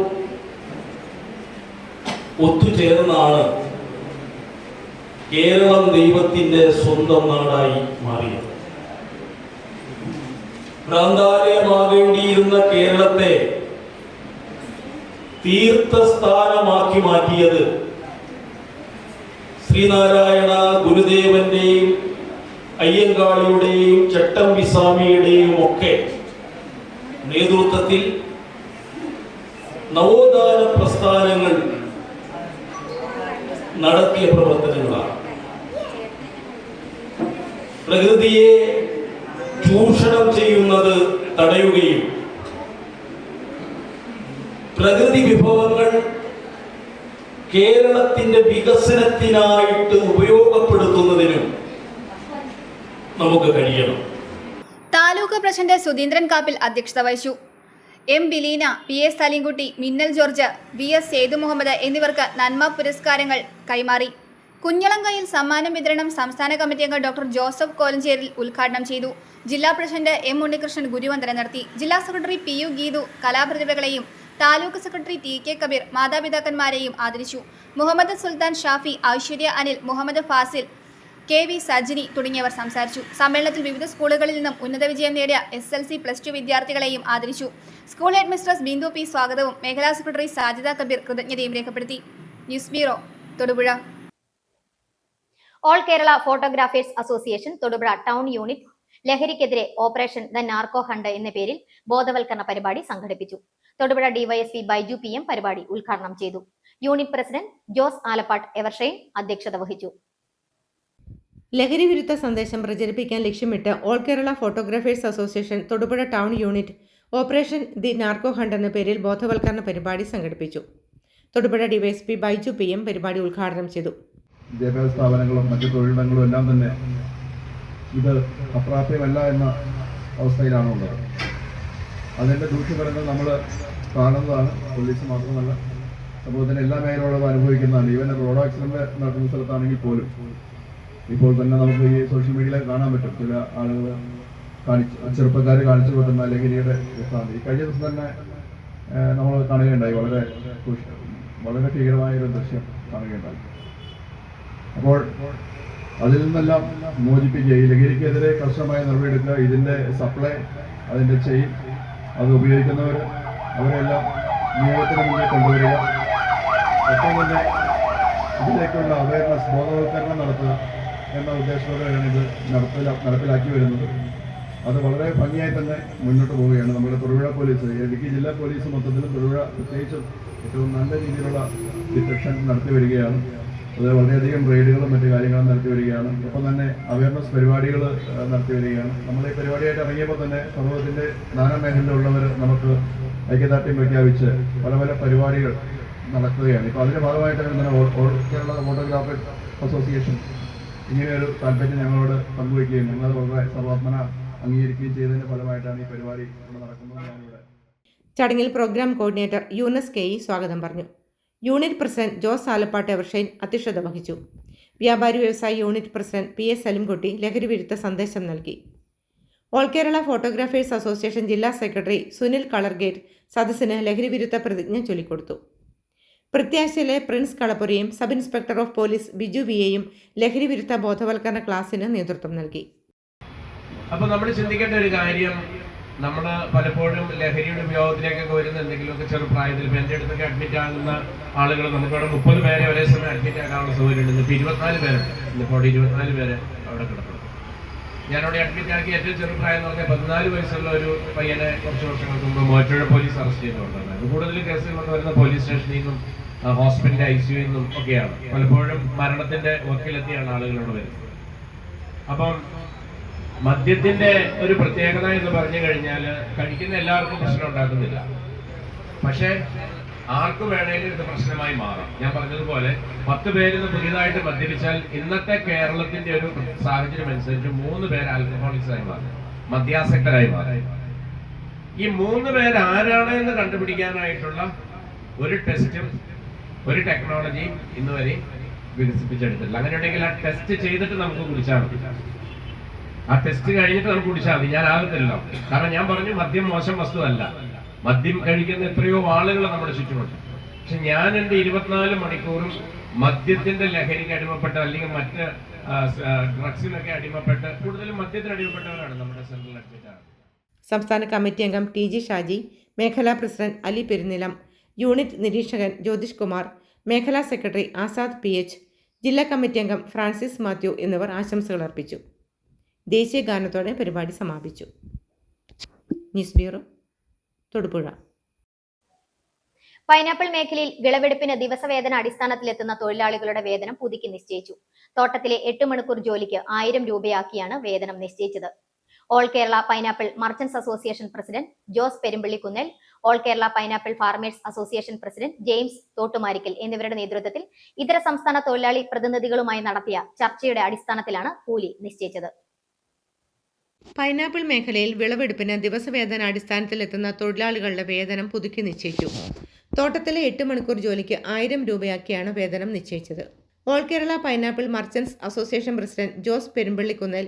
ഒത്തുചേർന്നാണ് കേരളം ദൈവത്തിൻ്റെ സ്വന്തം നാടായി മാറിയത്. ഭ്രാന്താലയമാകേണ്ടിയിരുന്ന കേരളത്തെ തീർത്ഥസ്ഥാനമാക്കി മാറ്റിയത് ശ്രീനാരായണ ഗുരുദേവന്റെയും അയ്യങ്കാളിയുടെയും ചട്ടമ്പിസ്വാമിയുടെയും ഒക്കെ നേതൃത്വത്തിൽ നവോത്ഥാന പ്രസ്ഥാനങ്ങൾ നടത്തിയ പ്രവർത്തനങ്ങളാണ്. പ്രകൃതിയെ ചൂഷണം ചെയ്യുന്നത് തടയുകയും പ്രകൃതി വിഭവങ്ങൾ കേരളത്തിന്റെ വികസനത്തിനായിട്ട് ഉപയോഗപ്പെടുത്തുന്നതിനും നമുക്ക് കഴിയണം. താലൂക്ക് പ്രസിഡന്റ് സുധീന്ദ്രൻ കാപ്പിൽ അധ്യക്ഷത വഹിച്ചു. M. ബിലീന, PS. സലീംകുട്ടി, മിന്നൽ ജോർജ്, VS. സേതു മുഹമ്മദ് എന്നിവർക്ക് നന്മ പുരസ്കാരങ്ങൾ കൈമാറി. കുഞ്ഞളങ്കയിൽ സമ്മാനം വിതരണം സംസ്ഥാന കമ്മിറ്റി അംഗം ഡോക്ടർ ജോസഫ് കോലഞ്ചേരിൽ ഉദ്ഘാടനം ചെയ്തു. ജില്ലാ പ്രസിഡന്റ് M. ഉണ്ണികൃഷ്ണൻ ഗുരുവന്ദനം നടത്തി. ജില്ലാ സെക്രട്ടറി PU ഗീതു കലാപ്രതിഭകളെയും താലൂക്ക് സെക്രട്ടറി TK കബീർ മാതാപിതാക്കന്മാരെയും ആദരിച്ചു. മുഹമ്മദ് സുൽത്താൻ ഷാഫി, ഐശ്വര്യ അനിൽ, മുഹമ്മദ് ഫാസിൽ, KV സജിനി തുടങ്ങിയവർ സംസാരിച്ചു. സമ്മേളനത്തിൽ വിവിധ സ്കൂളുകളിൽ നിന്നും ഉന്നത വിജയം നേടിയ SLC, +2 വിദ്യാർത്ഥികളെയും ആദരിച്ചു. School head mistress Bindu P. സ്വാഗതവും മേഖലാ സെക്രട്ടറി സാജിദ കബീർ കൃതജ്ഞതയും രേഖപ്പെടുത്തി. News bureau, Thodupuzha. All Kerala photographers association Thodupuzha town unit ലഹരിക്കെതിരെ ഓപ്പറേഷൻ ദ നാർക്കോ ഹണ്ട് എന്ന പേരിൽ ബോധവൽക്കരണ പരിപാടി സംഘടിപ്പിച്ചു. തൊടുപുഴ DYSP ബൈജു PM പരിപാടി ഉദ്ഘാടനം ചെയ്തു. Unit president Jose Alappatt Evershine അധ്യക്ഷത വഹിച്ചു. ലഹരി വിരുദ്ധ സന്ദേശം പ്രചരിപ്പിക്കാൻ ലക്ഷ്യമിട്ട് all Kerala photographers association Thodupuzha town unit operation the narco hunt എന്ന പേരിൽ ബോധവൽക്കരണ പരിപാടി സംഘടിപ്പിച്ചു. തൊടുപുഴ DYSP ബൈജു PM പരിപാടി ഉദ്ഘാടനം ചെയ്തു. വിദ്യാഭ്യാസ സ്ഥാപനങ്ങളും മറ്റു തൊഴിലിടങ്ങളും എല്ലാം തന്നെ ഇത് അപ്രാപ്യമല്ല എന്ന അവസ്ഥയിലാണുള്ളത്. അതിൻ്റെ ദൂഷ്യഫലങ്ങൾ നമ്മൾ കാണുന്നതാണ്. പോലീസ് മാത്രമല്ല, സമൂഹത്തിൻ്റെ എല്ലാ മേഖലകളും അനുഭവിക്കുന്നതാണ്. ഈവൻ റോഡ് ആക്സിഡന്റ് നടക്കുന്ന സ്ഥലത്താണെങ്കിൽ പോലും ഇപ്പോൾ തന്നെ നമുക്ക് ഈ സോഷ്യൽ മീഡിയയിൽ കാണാൻ പറ്റും. ചില ആളുകൾ ചെറുപ്പക്കാർ കാണിച്ചു കൊടുക്കുന്ന ലഹരിയുടെ വൃത്താന്തം. ഈ കഴിഞ്ഞ ദിവസം തന്നെ നമ്മൾ കാണുകയുണ്ടായി. വളരെ ഭീകരമായൊരു ദൃശ്യം കാണുകയുണ്ടായി. അപ്പോൾ അതിൽ നിന്നെല്ലാം മോചിപ്പിക്കുക, ഈ ലഹരിക്കെതിരെ കർശനമായ നടപടിയെടുക്കുക. ഇതിൻ്റെ സപ്ലൈ, അതിൻ്റെ ചെയിൻ, അത് ഉപയോഗിക്കുന്നവർ അവരെല്ലാം നിയമത്തിന് മുന്നിൽ കൊണ്ടുവരിക. ഒപ്പം തന്നെ ഇതിലേക്കുള്ള അവയർനെസ്, ബോധവൽക്കരണം നടത്തുക എന്ന ഉദ്ദേശത്തോടെയാണ് ഇത് നടപ്പിലാക്കി വരുന്നത്. അത് വളരെ ഭംഗിയായി തന്നെ മുന്നോട്ട് പോവുകയാണ്. നമ്മുടെ തൊടുപുഴ പോലീസ്, ഇടുക്കി ജില്ലാ പോലീസ് മൊത്തത്തിലും തൊടുപുഴ പ്രത്യേകിച്ചും ഏറ്റവും നല്ല രീതിയിലുള്ള ഡിറ്റക്ഷൻ നടത്തി വരികയാണ്. അത് വളരെയധികം റെയ്ഡുകളും മറ്റു കാര്യങ്ങളും നടത്തി വരികയാണ്. ഒപ്പം തന്നെ അവയർനെസ് പരിപാടികൾ നടത്തി വരികയാണ്. നമ്മൾ ഈ പരിപാടിയായിട്ട് ഇറങ്ങിയപ്പോൾ തന്നെ സമൂഹത്തിൻ്റെ നാനാ മേഖലയിലുള്ളവർ നമുക്ക് ഐക്യദാർഢ്യം പ്രഖ്യാപിച്ച് പല പല പരിപാടികൾ നടക്കുകയാണ്. ഇപ്പോൾ അതിൻ്റെ ഭാഗമായിട്ടാണ് ഇന്നലെ ഓൾ കേരള ഫോട്ടോഗ്രാഫേഴ്സ് അസോസിയേഷൻ ഇങ്ങനെയൊരു താല്പര്യം ഞങ്ങളോട് പങ്കുവയ്ക്കുകയും ഞങ്ങളത് വളരെ സർവാത്മന അംഗീകരിക്കുകയും ചെയ്തതിൻ്റെ ഫലമായിട്ടാണ് ഈ പരിപാടി ഇവിടെ നടക്കുന്നത്. ഞാനിവിടെ ചടങ്ങിൽ പ്രോഗ്രാം കോർഡിനേറ്റർ യൂനസ് കെ സ്വാഗതം പറഞ്ഞു. Unit president Jose Alappatt Evershine അധ്യക്ഷത വഹിച്ചു. വ്യാപാരി വ്യവസായി യൂണിറ്റ് പ്രസിഡന്റ് PS സലിംകുട്ടി ലഹരി വിരുദ്ധ സന്ദേശം നൽകി. ഓൾ കേരള ഫോട്ടോഗ്രാഫേഴ്സ് അസോസിയേഷൻ ജില്ലാ സെക്രട്ടറി സുനിൽ കളർഗേറ്റ് സദസ്സിന് ലഹരി വിരുദ്ധ പ്രതിജ്ഞ ചൊല്ലിക്കൊടുത്തു. പ്രത്യാശയിലെ പ്രിൻസ് കളപ്പുരയും sub inspector of police Biju വിയെയും ലഹരി വിരുദ്ധ ബോധവൽക്കരണ ക്ലാസ്സിന് നേതൃത്വം നൽകി. അപ്പോൾ നമ്മൾ ചിന്തിക്കേണ്ട ഒരു കാര്യം, നമ്മൾ പലപ്പോഴും ലഹരിയുടെ ഉപയോഗത്തിലേക്കൊക്കെ വരുന്ന എന്തെങ്കിലുമൊക്കെ ചെറുപ്രായത്തിൽ ഇപ്പോൾ എൻ്റെ അടുത്തൊക്കെ അഡ്മിറ്റ് ആകുന്ന ആളുകൾ നമുക്കവിടെ 30 പേരെ ഒരേ സമയം അഡ്മിറ്റ് ആകാനുള്ള സൗകര്യമുണ്ട്. ഇപ്പോൾ 24 പേരുണ്ട്. ഇന്നിപ്പോൾ 24 പേര് അവിടെ കിടക്കുന്നു. ഞാനവിടെ അഡ്മിറ്റ് ആക്കി ഏറ്റവും ചെറുപ്രായം എന്ന് പറഞ്ഞാൽ 14 വയസ്സുള്ള ഒരു പയ്യനെ കുറച്ച് വർഷങ്ങൾക്ക് മുമ്പ് മൂവാറ്റുപുഴ പോലീസ് അറസ്റ്റ് ചെയ്തുകൊണ്ടിരുന്നത്. കൂടുതൽ കേസുകൾ കൊണ്ട് വരുന്ന പോലീസ് സ്റ്റേഷനിൽ നിന്നും ഹോസ്പിറ്റലിൻ്റെ ICU നിന്നും ഒക്കെയാണ്. പലപ്പോഴും മരണത്തിൻ്റെ വക്കിലെത്തിയാണ് ആളുകളോട് വരുന്നത്. അപ്പം മദ്യത്തിന്റെ ഒരു പ്രത്യേകത എന്ന് പറഞ്ഞു കഴിഞ്ഞാൽ കഴിക്കുന്ന എല്ലാവർക്കും പ്രശ്നം ഉണ്ടാക്കുന്നില്ല, പക്ഷെ ആർക്ക് വേണേലും ഇത് പ്രശ്നമായി മാറാം. ഞാൻ പറഞ്ഞതുപോലെ 10 പേരിന്ന് പുതിയതായിട്ട് മദ്യപിച്ചാൽ ഇന്നത്തെ കേരളത്തിന്റെ ഒരു സാഹചര്യം അനുസരിച്ച് 3 പേര് ആൽക്കഹോളിക്സായി മാറും, മദ്യാസക്തരായി മാറും. ഈ 3 പേര് ആരാണ് എന്ന് കണ്ടുപിടിക്കാനായിട്ടുള്ള ഒരു ടെസ്റ്റും ഒരു ടെക്നോളജിയും ഇന്നുവരെ വികസിപ്പിച്ചെടുത്തില്ല. അങ്ങനെയുണ്ടെങ്കിൽ ആ ടെസ്റ്റ് ചെയ്തിട്ട് നമുക്ക് കുടിച്ചാൽ മതി. ആ ടെസ്റ്റ് കഴിഞ്ഞിട്ട് നമുക്ക് കുടിച്ചാൽ മതി. ഞാൻ ആകത്തില്ലോ, കാരണം ഞാൻ പറഞ്ഞു മദ്യം മോശം വസ്തുവല്ല. മദ്യം കഴിക്കുന്ന എത്രയോ ആളുകൾ നമ്മുടെ ചുറ്റുമുണ്ട്. പക്ഷെ ഞാൻ എൻ്റെ 24 മണിക്കൂറും മദ്യത്തിന്റെ ലഹരിക്ക് അടിമപ്പെട്ട് അല്ലെങ്കിൽ മറ്റ് ഡ്രഗ്സിനൊക്കെ അടിമപ്പെട്ട്, കൂടുതലും മദ്യത്തിന് അടിമപ്പെട്ടവരാണ് നമ്മുടെ സെൻട്രൽ അഡ്മിറ്റാണ്. സംസ്ഥാന കമ്മിറ്റി അംഗം TG ഷാജി, മേഖലാ പ്രസിഡന്റ് അലി പെരുന്നിലം, യൂണിറ്റ് നിരീക്ഷകൻ ജ്യോതിഷ് കുമാർ, മേഖലാ സെക്രട്ടറി ആസാദ് PH, ജില്ലാ കമ്മിറ്റി അംഗം ഫ്രാൻസിസ് മാത്യു എന്നിവർ ആശംസകൾ അർപ്പിച്ചു. ദേശീയ ഗാനത്തോടെ പരിപാടി സമാപിച്ചു. News bureau, Thodupuzha. പൈനാപ്പിൾ മേഖലയിൽ വിളവെടുപ്പിന് ദിവസവേതന അടിസ്ഥാനത്തിലെത്തുന്ന തൊഴിലാളികളുടെ വേതനം പുതുക്കി നിശ്ചയിച്ചു. തോട്ടത്തിലെ 8 മണിക്കൂർ ജോലിക്ക് 1000 രൂപയാക്കിയാണ് വേതനം നിശ്ചയിച്ചത്. All Kerala pineapple merchants association president Jose Perumpallikkunnel, all Kerala pineapple farmers association president James Thottumarikkal എന്നിവരുടെ നേതൃത്വത്തിൽ ഇതര സംസ്ഥാന തൊഴിലാളി പ്രതിനിധികളുമായി നടത്തിയ ചർച്ചയുടെ അടിസ്ഥാനത്തിലാണ് കൂലി നിശ്ചയിച്ചത്. പൈനാപ്പിൾ മേഖലയിൽ വിളവെടുപ്പിന് ദിവസവേതന അടിസ്ഥാനത്തിലെത്തുന്ന തൊഴിലാളികളുടെ വേതനം പുതുക്കി നിശ്ചയിച്ചു. തോട്ടത്തിലെ 8 മണിക്കൂർ ജോലിക്ക് 1000 രൂപയാക്കിയാണ് വേതനം നിശ്ചയിച്ചത്. All Kerala pineapple merchants association president Jose Perumpallikkunnel,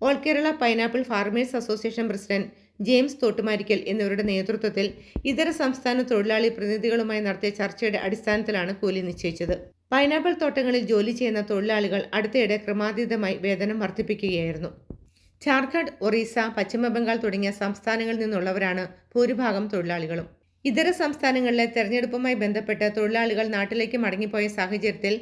all Kerala pineapple farmers association president James Thottumarikkal എന്നിവരുടെ നേതൃത്വത്തിൽ ഇതര സംസ്ഥാന തൊഴിലാളി പ്രതിനിധികളുമായി നടത്തിയ ചർച്ചയുടെ അടിസ്ഥാനത്തിലാണ് കൂലി നിശ്ചയിച്ചത്. പൈനാപ്പിൾ തോട്ടങ്ങളിൽ ജോലി ചെയ്യുന്ന തൊഴിലാളികൾ അടുത്തിടെ ക്രമാതീതമായി വേതനം വർദ്ധിപ്പിക്കുകയായിരുന്നു. ഝാർഖണ്ഡ്, ഒറീസ, പശ്ചിമബംഗാൾ തുടങ്ങിയ സംസ്ഥാനങ്ങളിൽ നിന്നുള്ളവരാണ് ഭൂരിഭാഗം തൊഴിലാളികളും. ഇതര സംസ്ഥാനങ്ങളിലെ തെരഞ്ഞെടുപ്പുമായി ബന്ധപ്പെട്ട് തൊഴിലാളികൾ നാട്ടിലേക്ക് മടങ്ങിപ്പോയ സാഹചര്യത്തിൽ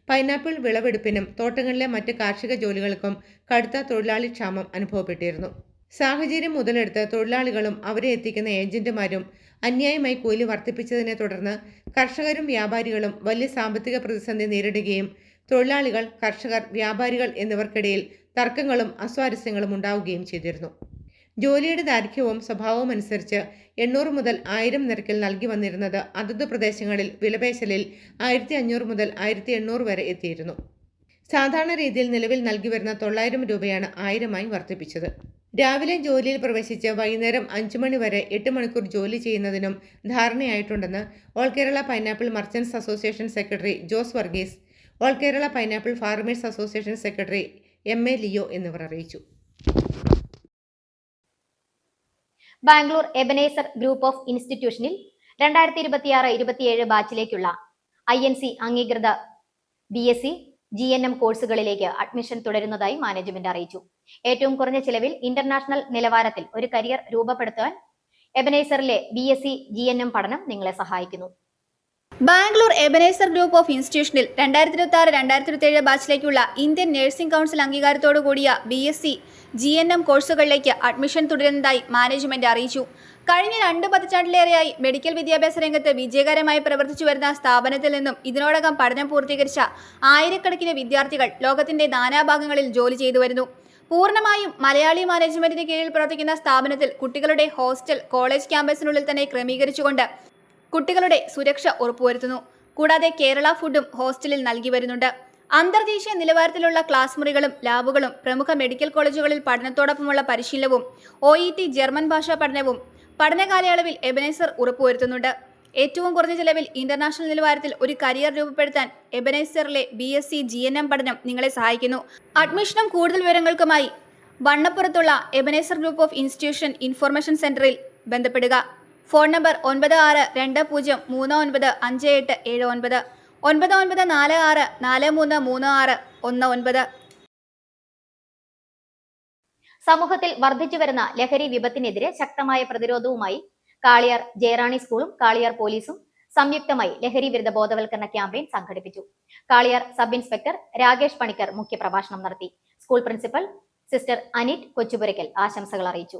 പൈനാപ്പിൾ വിളവെടുപ്പിനും തോട്ടങ്ങളിലെ മറ്റ് കാർഷിക ജോലികൾക്കും കടുത്ത തൊഴിലാളി ക്ഷാമം അനുഭവപ്പെട്ടിരുന്നു. സാഹചര്യം മുതലെടുത്ത് തൊഴിലാളികളും അവരെ എത്തിക്കുന്ന ഏജന്റുമാരും അന്യായമായി കൂലി വർദ്ധിപ്പിച്ചതിനെ തുടർന്ന് കർഷകരും വ്യാപാരികളും വലിയ സാമ്പത്തിക പ്രതിസന്ധി നേരിടുകയും തൊഴിലാളികൾ, കർഷകർ, വ്യാപാരികൾ എന്നിവർക്കിടയിൽ തർക്കങ്ങളും അസ്വാരസ്യങ്ങളും ഉണ്ടാവുകയും ചെയ്തിരുന്നു. ജോലിയുടെ ദൈർഘ്യവും സ്വഭാവവും അനുസരിച്ച് 800 മുതൽ 1000 നിരക്കിൽ നൽകി വന്നിരുന്നത് അതത് പ്രദേശങ്ങളിൽ വിലപേശലിൽ 1500 മുതൽ 1800 വരെ എത്തിയിരുന്നു. സാധാരണ രീതിയിൽ നിലവിൽ നൽകി വരുന്ന 900 രൂപയാണ് 1000ആയി വർദ്ധിപ്പിച്ചത്. രാവിലെ ജോലിയിൽ പ്രവേശിച്ച് വൈകുന്നേരം 5 മണി വരെ 8 മണിക്കൂർ ജോലി ചെയ്യുന്നതിനും ധാരണയായിട്ടുണ്ടെന്ന് all Kerala pineapple merchants association secretary Jose Varghese, all Kerala pineapple farmers association secretary MA Leo എന്നിവർ അറിയിച്ചു. ബാംഗ്ലൂർ എബനേസർ ഗ്രൂപ്പ് ഓഫ് ഇൻസ്റ്റിറ്റ്യൂഷനിൽ 2026-27 ബാച്ചിലേക്കുള്ള INC അംഗീകൃത BSc GNM കോഴ്സുകളിലേക്ക് അഡ്മിഷൻ തുടരുന്നതായി മാനേജ്മെന്റ് അറിയിച്ചു. ഏറ്റവും കുറഞ്ഞ ചിലവിൽ ഇന്റർനാഷണൽ നിലവാരത്തിൽ ഒരു കരിയർ രൂപപ്പെടുത്താൻ എബനേസറിലെ BSc GNM പഠനം നിങ്ങളെ സഹായിക്കുന്നു. ബാംഗ്ലൂർ എബനേസർ ഗ്രൂപ്പ് ഓഫ് ഇൻസ്റ്റിറ്റ്യൂഷനിൽ 2026-2027 ബാച്ചിലേക്കുള്ള ഇന്ത്യൻ നഴ്സിംഗ് കൗൺസിൽ അംഗീകാരത്തോടു കൂടിയ BSc GNM കോഴ്സുകളിലേക്ക് അഡ്മിഷൻ തുടരുന്നതായി മാനേജ്മെന്റ് അറിയിച്ചു. കഴിഞ്ഞ 2 പതിറ്റാണ്ടിലേറെയായി മെഡിക്കൽ വിദ്യാഭ്യാസ രംഗത്ത് വിജയകരമായി പ്രവർത്തിച്ചു വരുന്ന സ്ഥാപനത്തിൽ നിന്നും ഇതിനോടകം പഠനം പൂർത്തീകരിച്ച ആയിരക്കണക്കിന് വിദ്യാർത്ഥികൾ ലോകത്തിന്റെ നാനാഭാഗങ്ങളിൽ ജോലി ചെയ്തു വരുന്നു. പൂർണ്ണമായും മലയാളി മാനേജ്മെന്റിന് കീഴിൽ പ്രവർത്തിക്കുന്ന സ്ഥാപനത്തിൽ കുട്ടികളുടെ ഹോസ്റ്റൽ കോളേജ് ക്യാമ്പസിനുള്ളിൽ തന്നെ ക്രമീകരിച്ചുകൊണ്ട് കുട്ടികളുടെ സുരക്ഷ ഉറപ്പുവരുത്തുന്നു. കൂടാതെ കേരള ഫുഡും ഹോസ്റ്റലിൽ നൽകി വരുന്നുണ്ട്. അന്തർദേശീയ നിലവാരത്തിലുള്ള ക്ലാസ് മുറികളും ലാബുകളും പ്രമുഖ മെഡിക്കൽ കോളേജുകളിൽ പഠനത്തോടൊപ്പമുള്ള പരിശീലനവും OET ജർമ്മൻ ഭാഷാ പഠനവും പഠന കാലയളവിൽ എബനൈസർ ഉറപ്പുവരുത്തുന്നുണ്ട്. ഏറ്റവും കുറഞ്ഞ ചെലവിൽ ഇന്റർനാഷണൽ നിലവാരത്തിൽ ഒരു കരിയർ രൂപപ്പെടുത്താൻ എബനൈസറിലെ BSc GNM പഠനം നിങ്ങളെ സഹായിക്കുന്നു. അഡ്മിഷനും കൂടുതൽ വിവരങ്ങൾക്കുമായി വണ്ണപ്പുറത്തുള്ള Ebenezer group of institution information സെന്ററിൽ ബന്ധപ്പെടുക. Phone number 9620395879 9946433619. സമൂഹത്തിൽ വർദ്ധിച്ചുവരുന്ന ലഹരി വിപത്തിനെതിരെ ശക്തമായ പ്രതിരോധവുമായി കാളിയാർ ജയറാണി സ്കൂളും കാളിയാർ പോലീസും സംയുക്തമായി ലഹരി വിരുദ്ധ ബോധവൽക്കരണ ക്യാമ്പയിൻ സംഘടിപ്പിച്ചു. കാളിയാർ സബ് ഇൻസ്പെക്ടർ രാകേഷ് പണിക്കർ മുഖ്യപ്രഭാഷണം നടത്തി. School principal sister Anit Kochupurakkal ആശംസകൾ അറിയിച്ചു.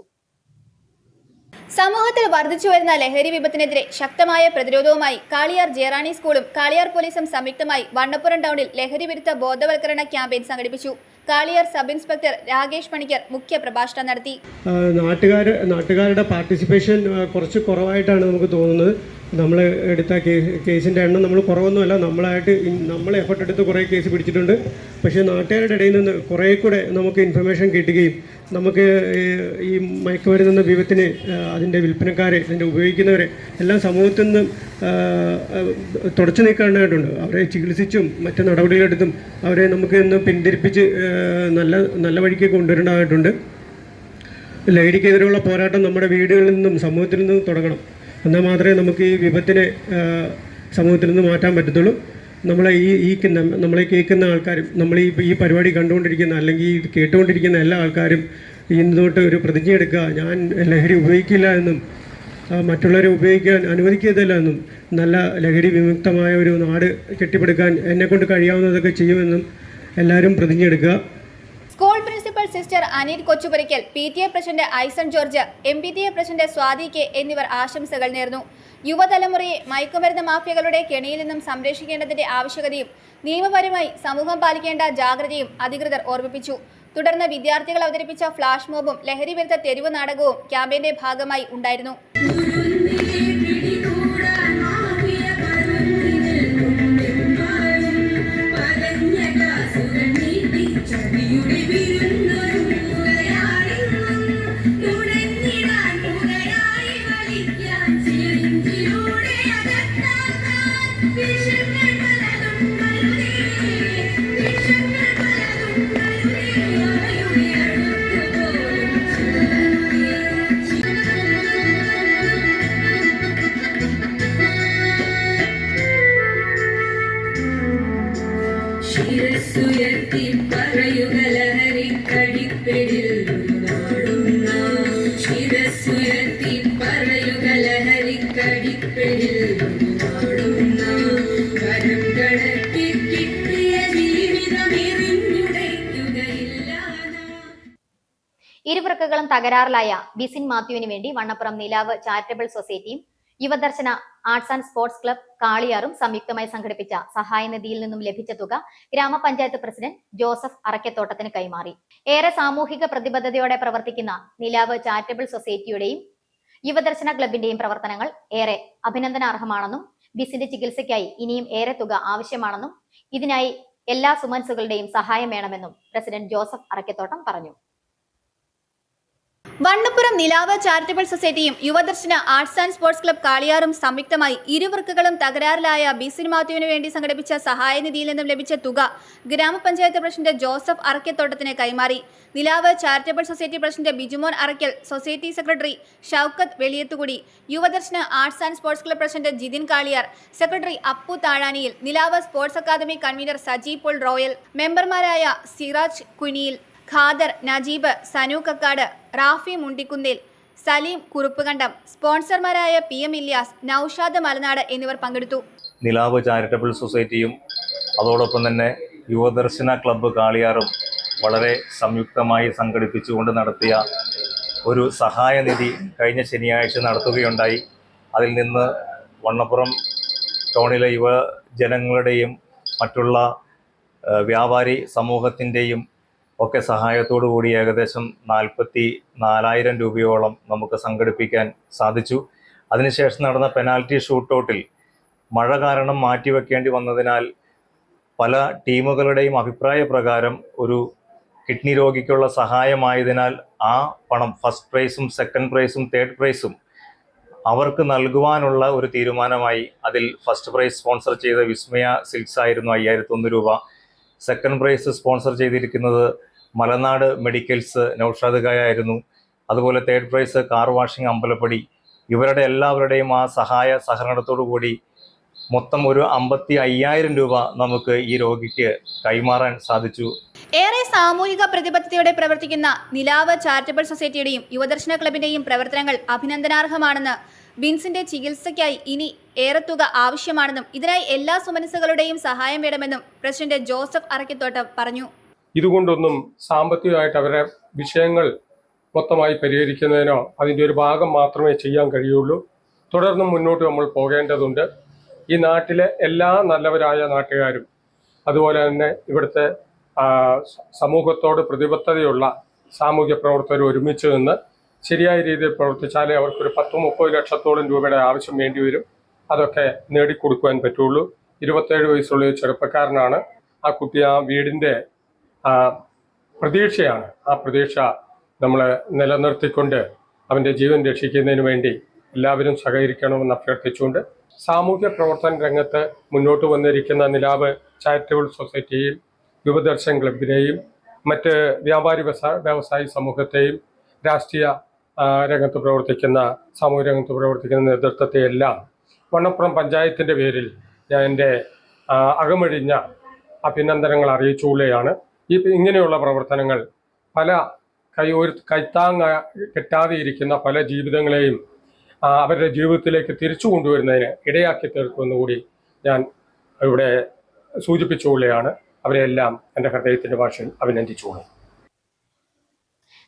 സമൂഹത്തിൽ വർദ്ധിച്ചുവരുന്ന ലഹരി വിപത്തിനെതിരെ ശക്തമായ പ്രതിരോധവുമായി കാളിയാർ ജയറാണി സ്കൂളും കാളിയാർ പോലീസും സംയുക്തമായി വണ്ണപ്പുറം ടൗണിൽ ലഹരി വിരുദ്ധ ബോധവൽക്കരണ ക്യാമ്പയിൻ സംഘടിപ്പിച്ചു. കാളിയാർ സബ് ഇൻസ്പെക്ടർ രാകേഷ് പണിക്കർ മുഖ്യ പ്രഭാഷണം നടത്തി. നാട്ടുകാരുടെ പാർട്ടിസിപ്പേഷൻ കുറച്ച് കുറവായിട്ടാണ് നമുക്ക് തോന്നുന്നത്. നമ്മൾ എടുത്ത കേസിൻ്റെ എണ്ണം നമ്മൾ കുറവൊന്നുമല്ല, നമ്മൾ എഫർട്ട് എടുത്ത് കുറേ കേസ് പിടിച്ചിട്ടുണ്ട്. പക്ഷേ നാട്ടുകാരുടെ ഇടയിൽ നിന്ന് കുറേ കൂടെ നമുക്ക് ഇൻഫർമേഷൻ കിട്ടുകയും നമുക്ക് ഈ മയക്കുമരുന്നെന്ന വിപത്തിന് അതിൻ്റെ വിൽപ്പനക്കാരെ, അതിൻ്റെ ഉപയോഗിക്കുന്നവരെ എല്ലാം സമൂഹത്തിൽ നിന്ന് തുടച്ചു നീക്കാനായിട്ടുണ്ട്. അവരെ ചികിത്സിച്ചും മറ്റ് നടപടികളെടുത്തും അവരെ നമുക്ക് ഇന്ന് പിന്തിരിപ്പിച്ച് നല്ല വഴിക്ക് കൊണ്ടുവരേണ്ടതായിട്ടുണ്ട്. ലഹരിക്കെതിരെയുള്ള പോരാട്ടം നമ്മുടെ വീടുകളിൽ നിന്നും സമൂഹത്തിൽ നിന്നും തുടങ്ങണം. എന്നാൽ മാത്രമേ നമുക്ക് ഈ വിപത്തിനെ സമൂഹത്തിൽ നിന്ന് മാറ്റാൻ പറ്റത്തുള്ളൂ. നമ്മളെ കേൾക്കുന്ന ആൾക്കാരും നമ്മൾ ഈ പരിപാടി കണ്ടുകൊണ്ടിരിക്കുന്ന അല്ലെങ്കിൽ ഈ കേട്ടുകൊണ്ടിരിക്കുന്ന എല്ലാ ആൾക്കാരും ഇന്ന് തൊട്ട് ഒരു പ്രതിജ്ഞ എടുക്കുക. ഞാൻ ലഹരി ഉപയോഗിക്കില്ല എന്നും മറ്റുള്ളവരെ ഉപയോഗിക്കാൻ അനുവദിക്കുകയില്ല എന്നും നല്ല ലഹരി വിമുക്തമായ ഒരു നാട് കെട്ടിപ്പടുക്കാൻ എന്നെക്കൊണ്ട് കഴിയാവുന്നതൊക്കെ ചെയ്യുമെന്നും എല്ലാവരും പ്രതിജ്ഞ എടുക്കുക. School principal sister Anit Kochupurackal, PTA president Aison George, MPTA president Swathi K എന്നിവർ ആശംസകൾ നേർന്നു. യുവതലമുറയെ മയക്കുമരുന്ന് മാഫിയകളുടെ കെണിയിൽ നിന്നും സംരക്ഷിക്കേണ്ടതിന്റെ ആവശ്യകതയും നിയമപരമായി സമൂഹം പാലിക്കേണ്ട ജാഗ്രതയും അധികൃതർ ഓർമ്മിപ്പിച്ചു. തുടർന്ന് വിദ്യാർത്ഥികൾ അവതരിപ്പിച്ച ഫ്ലാഷ് മോബും ലഹരി വിരുദ്ധ തെരുവ് നാടകവും ക്യാമ്പയിന്റെ ഭാഗമായി ഉണ്ടായിരുന്നു. ഇരുവൃക്കകളും തകരാറിലായ ബിസിൻ മാത്യുവിന് വേണ്ടി വണ്ണപ്പുറം നിലാവ് ചാരിറ്റബിൾ സൊസൈറ്റിയും Yuvadarshana arts and sports club കാളിയാറും സംയുക്തമായി സംഘടിപ്പിച്ച സഹായനിധിയിൽ നിന്നും ലഭിച്ച തുക ഗ്രാമപഞ്ചായത്ത് പ്രസിഡന്റ് ജോസഫ് അറക്കത്തോട്ടത്തിന് കൈമാറി. ഏറെ സാമൂഹിക പ്രതിബദ്ധതയോടെ പ്രവർത്തിക്കുന്ന നിലാവ് ചാരിറ്റബിൾ സൊസൈറ്റിയുടെയും യുവദർശന ക്ലബിന്റെയും പ്രവർത്തനങ്ങൾ ഏറെ അഭിനന്ദനാർഹമാണെന്നും ബിസിന്റെ ചികിത്സയ്ക്കായി ഇനിയും ഏറെ തുക ആവശ്യമാണെന്നും ഇതിനായി എല്ലാ സുമൻസുകളുടെയും സഹായം വേണമെന്നും പ്രസിഡന്റ് ജോസഫ് അറക്കത്തോട്ടം പറഞ്ഞു. വണ്ണപ്പുറം നിലാവ് ചാരിറ്റബിൾ സൊസൈറ്റിയും Yuvadarshana arts and sports club കാളിയാറും സംയുക്തമായി ഇരുവൃക്കകളും തകരാറിലായ ബിസിൻ മാത്യുവിന് വേണ്ടി സംഘടിപ്പിച്ച സഹായനിധിയിൽ നിന്നും ലഭിച്ച തുക ഗ്രാമപഞ്ചായത്ത് പ്രസിഡന്റ് ജോസഫ് അറക്കത്തോട്ടത്തിന് കൈമാറി. Nilavu charitable society president Bijumon Arakkal, society secretary Shoukath Veliyathukudi, Yuvadarshana arts and sports club president Jithin Kaliyar, secretary Appu Thazhaniyil, Nilavu sports academy convener Saji Paul Royal, മെമ്പർമാരായ സിറാജ് കുനിയിൽ, ഖാദർ, നജീബ്, സനു കക്കാട്, റാഫി മുണ്ടിക്കുന്നിൽ, സലീം കുറുപ്പുകണ്ടം, സ്പോൺസർമാരായ PM ഇല്യാസ്, നൌഷാദ് മലനാട് എന്നിവർ പങ്കെടുത്തു. നിലാവ് ചാരിറ്റബിൾ സൊസൈറ്റിയും അതോടൊപ്പം തന്നെ യുവദർശന ക്ലബ്ബ് കാളിയാറും വളരെ സംയുക്തമായി സംഘടിപ്പിച്ചുകൊണ്ട് നടത്തിയ ഒരു സഹായനിധി കഴിഞ്ഞ ശനിയാഴ്ച നടത്തുകയുണ്ടായി. അതിൽ നിന്ന് വണ്ണപ്പുറം ടൗണിലെ യുവജനങ്ങളുടെയും മറ്റുള്ള വ്യാപാരി സമൂഹത്തിൻ്റെയും ഒക്കെ സഹായത്തോടു കൂടി ഏകദേശം 44,000 രൂപയോളം നമുക്ക് സംഘടിപ്പിക്കാൻ സാധിച്ചു. അതിനുശേഷം നടന്ന പെനാൽറ്റി ഷൂട്ടൗട്ടിൽ മഴ കാരണം മാറ്റിവെക്കേണ്ടി വന്നതിനാൽ പല ടീമുകളുടെയും അഭിപ്രായ പ്രകാരം ഒരു കിഡ്നി രോഗിക്കുള്ള സഹായമായതിനാൽ ആ പണം ഫസ്റ്റ് പ്രൈസും സെക്കൻഡ് പ്രൈസും തേർഡ് പ്രൈസും അവർക്ക് നൽകുവാനുള്ള ഒരു തീരുമാനമായി. അതിൽ ഫസ്റ്റ് പ്രൈസ് സ്പോൺസർ ചെയ്ത വിസ്മയ സിൽക്സ് ആയിരുന്നു 5001 രൂപ. സെക്കൻഡ് പ്രൈസ് സ്പോൺസർ ചെയ്തിരിക്കുന്നത് മലനാട് മെഡിക്കൽസ് നൗഷാദ് ഖായ ആയിരുന്നു. അതുപോലെ third prize car washing Ambalappadi. ഇവരുടെ എല്ലാവരുടെയും ആ സഹകരണത്തോടു കൂടി മൊത്തം ഒരു 55,000 രൂപ നമുക്ക് ഈ രോഗിക്ക് കൈമാറാൻ സാധിച്ചു. ഏറെ സാമൂഹിക പ്രതിബദ്ധതയോടെ പ്രവർത്തിക്കുന്ന നിലാവ് ചാരിറ്റബിൾ സൊസൈറ്റിയുടെയും യുവദർശന ക്ലബിന്റെയും പ്രവർത്തനങ്ങൾ അഭിനന്ദനാർഹമാണെന്ന് ബിൻസിന്റെ ചികിത്സയ്ക്കായി ഇനി ഏറെ തുക ആവശ്യമാണെന്നും ഇതിനായി എല്ലാ സുമനസ്സുകളുടെയും സഹായം വേണമെന്നും പ്രസിഡന്റ് ജോസഫ് അറക്കത്തോട്ടം പറഞ്ഞു. ഇതുകൊണ്ടൊന്നും സാമ്പത്തികമായിട്ട് അവരുടെ വിഷയങ്ങൾ മൊത്തമായി പരിഹരിക്കുന്നതിനോ അതിൻ്റെ ഒരു ഭാഗം മാത്രമേ ചെയ്യാൻ കഴിയുള്ളൂ. തുടർന്നും മുന്നോട്ട് നമ്മൾ പോകേണ്ടതുണ്ട്. ഈ നാട്ടിലെ എല്ലാ നല്ലവരായ നാട്ടുകാരും അതുപോലെ തന്നെ ഇവിടുത്തെ സമൂഹത്തോട് പ്രതിബദ്ധതയുള്ള സാമൂഹ്യ പ്രവർത്തകർ ഒരുമിച്ച് നിന്ന് ശരിയായ രീതിയിൽ പ്രവർത്തിച്ചാലേ അവർക്കൊരു 10-30 ലക്ഷത്തോളം രൂപയുടെ ആവശ്യം വേണ്ടി വരും. അതൊക്കെ നേടിക്കൊടുക്കുവാൻ പറ്റുള്ളൂ. 27 വയസ്സുള്ള ചെറുപ്പക്കാരനാണ്. ആ കുട്ടി ആ വീടിൻ്റെ പ്രതീക്ഷയാണ്. ആ പ്രതീക്ഷ നമ്മൾ നിലനിർത്തിക്കൊണ്ട് അവൻ്റെ ജീവൻ രക്ഷിക്കുന്നതിന് വേണ്ടി എല്ലാവരും സഹകരിക്കണമെന്ന് അഭ്യർത്ഥിച്ചുകൊണ്ട് സാമൂഹ്യ പ്രവർത്തന രംഗത്ത് മുന്നോട്ട് വന്നിരിക്കുന്ന നിലാവ് ചാരിറ്റബിൾ സൊസൈറ്റിയും യുവദർശൻ ക്ലബിനെയും മറ്റ് വ്യാപാരി വ്യവസായി സമൂഹത്തെയും രാഷ്ട്രീയ രംഗത്ത് പ്രവർത്തിക്കുന്ന സാമൂഹ്യ രംഗത്ത് പ്രവർത്തിക്കുന്ന നേതൃത്വത്തെയെല്ലാം വണ്ണപ്പുറം പഞ്ചായത്തിൻ്റെ പേരിൽ ഞാൻ എൻ്റെ അകമഴിഞ്ഞ അഭിനന്ദനങ്ങൾ അറിയിച്ചുകൊള്ളുകയാണ്. ഇങ്ങനെയുള്ള പ്രവർത്തനങ്ങൾ പല കൈത്താങ്ങ കെട്ടാതെ ഇരിക്കുന്ന പല ജീവിതങ്ങളെയും അവരുടെ ജീവിതത്തിലേക്ക് തിരിച്ചു കൊണ്ടുവരുന്നതിന് ഇടയാക്കി തീർക്കുമെന്നുകൂടി ഞാൻ ഇവിടെ സൂചിപ്പിച്ചുകൊള്ളുകയാണ്. അവരെല്ലാം എൻ്റെ ഹൃദയത്തിൻ്റെ ഭാഷയിൽ അഭിനന്ദിച്ചുകൊള്ളു.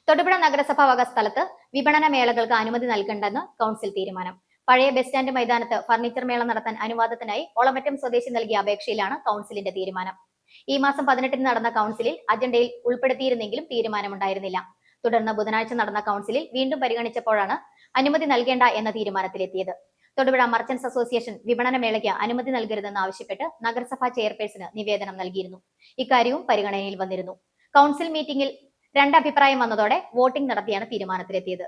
തൊടുപുഴ നഗരസഭ വക സ്ഥലത്ത് വിപണന മേളകൾക്ക് അനുമതി നൽകണ്ടെന്ന് കൗൺസിൽ തീരുമാനം. പഴയ ബസ് സ്റ്റാൻഡ് മൈതാനത്ത് ഫർണിച്ചർ മേള നടത്താൻ അനുവാദത്തിനായി ഒളമറ്റം സ്വദേശി നൽകിയ അപേക്ഷയിലാണ് കൗൺസിലിന്റെ തീരുമാനം. ഈ മാസം 18-ന് നടന്ന കൗൺസിലിൽ അജണ്ടയിൽ ഉൾപ്പെടുത്തിയിരുന്നെങ്കിലും തീരുമാനമുണ്ടായിരുന്നില്ല. തുടർന്ന് ബുധനാഴ്ച നടന്ന കൗൺസിലിൽ വീണ്ടും പരിഗണിച്ചപ്പോഴാണ് അനുമതി നൽകേണ്ട എന്ന തീരുമാനത്തിലെത്തിയത്. തൊടുപുഴ മർച്ചന്റ്സ് അസോസിയേഷൻ വിപണന മേളയ്ക്ക് അനുമതി നൽകരുതെന്ന് ആവശ്യപ്പെട്ട് നഗരസഭാ ചെയർപേഴ്സന് നിവേദനം നൽകിയിരുന്നു. ഇക്കാര്യവും പരിഗണനയിൽ വന്നിരുന്നു. കൗൺസിൽ മീറ്റിംഗിൽ 2 അഭിപ്രായം വന്നതോടെ വോട്ടിംഗ് നടത്തിയാണ് തീരുമാനത്തിലെത്തിയത്.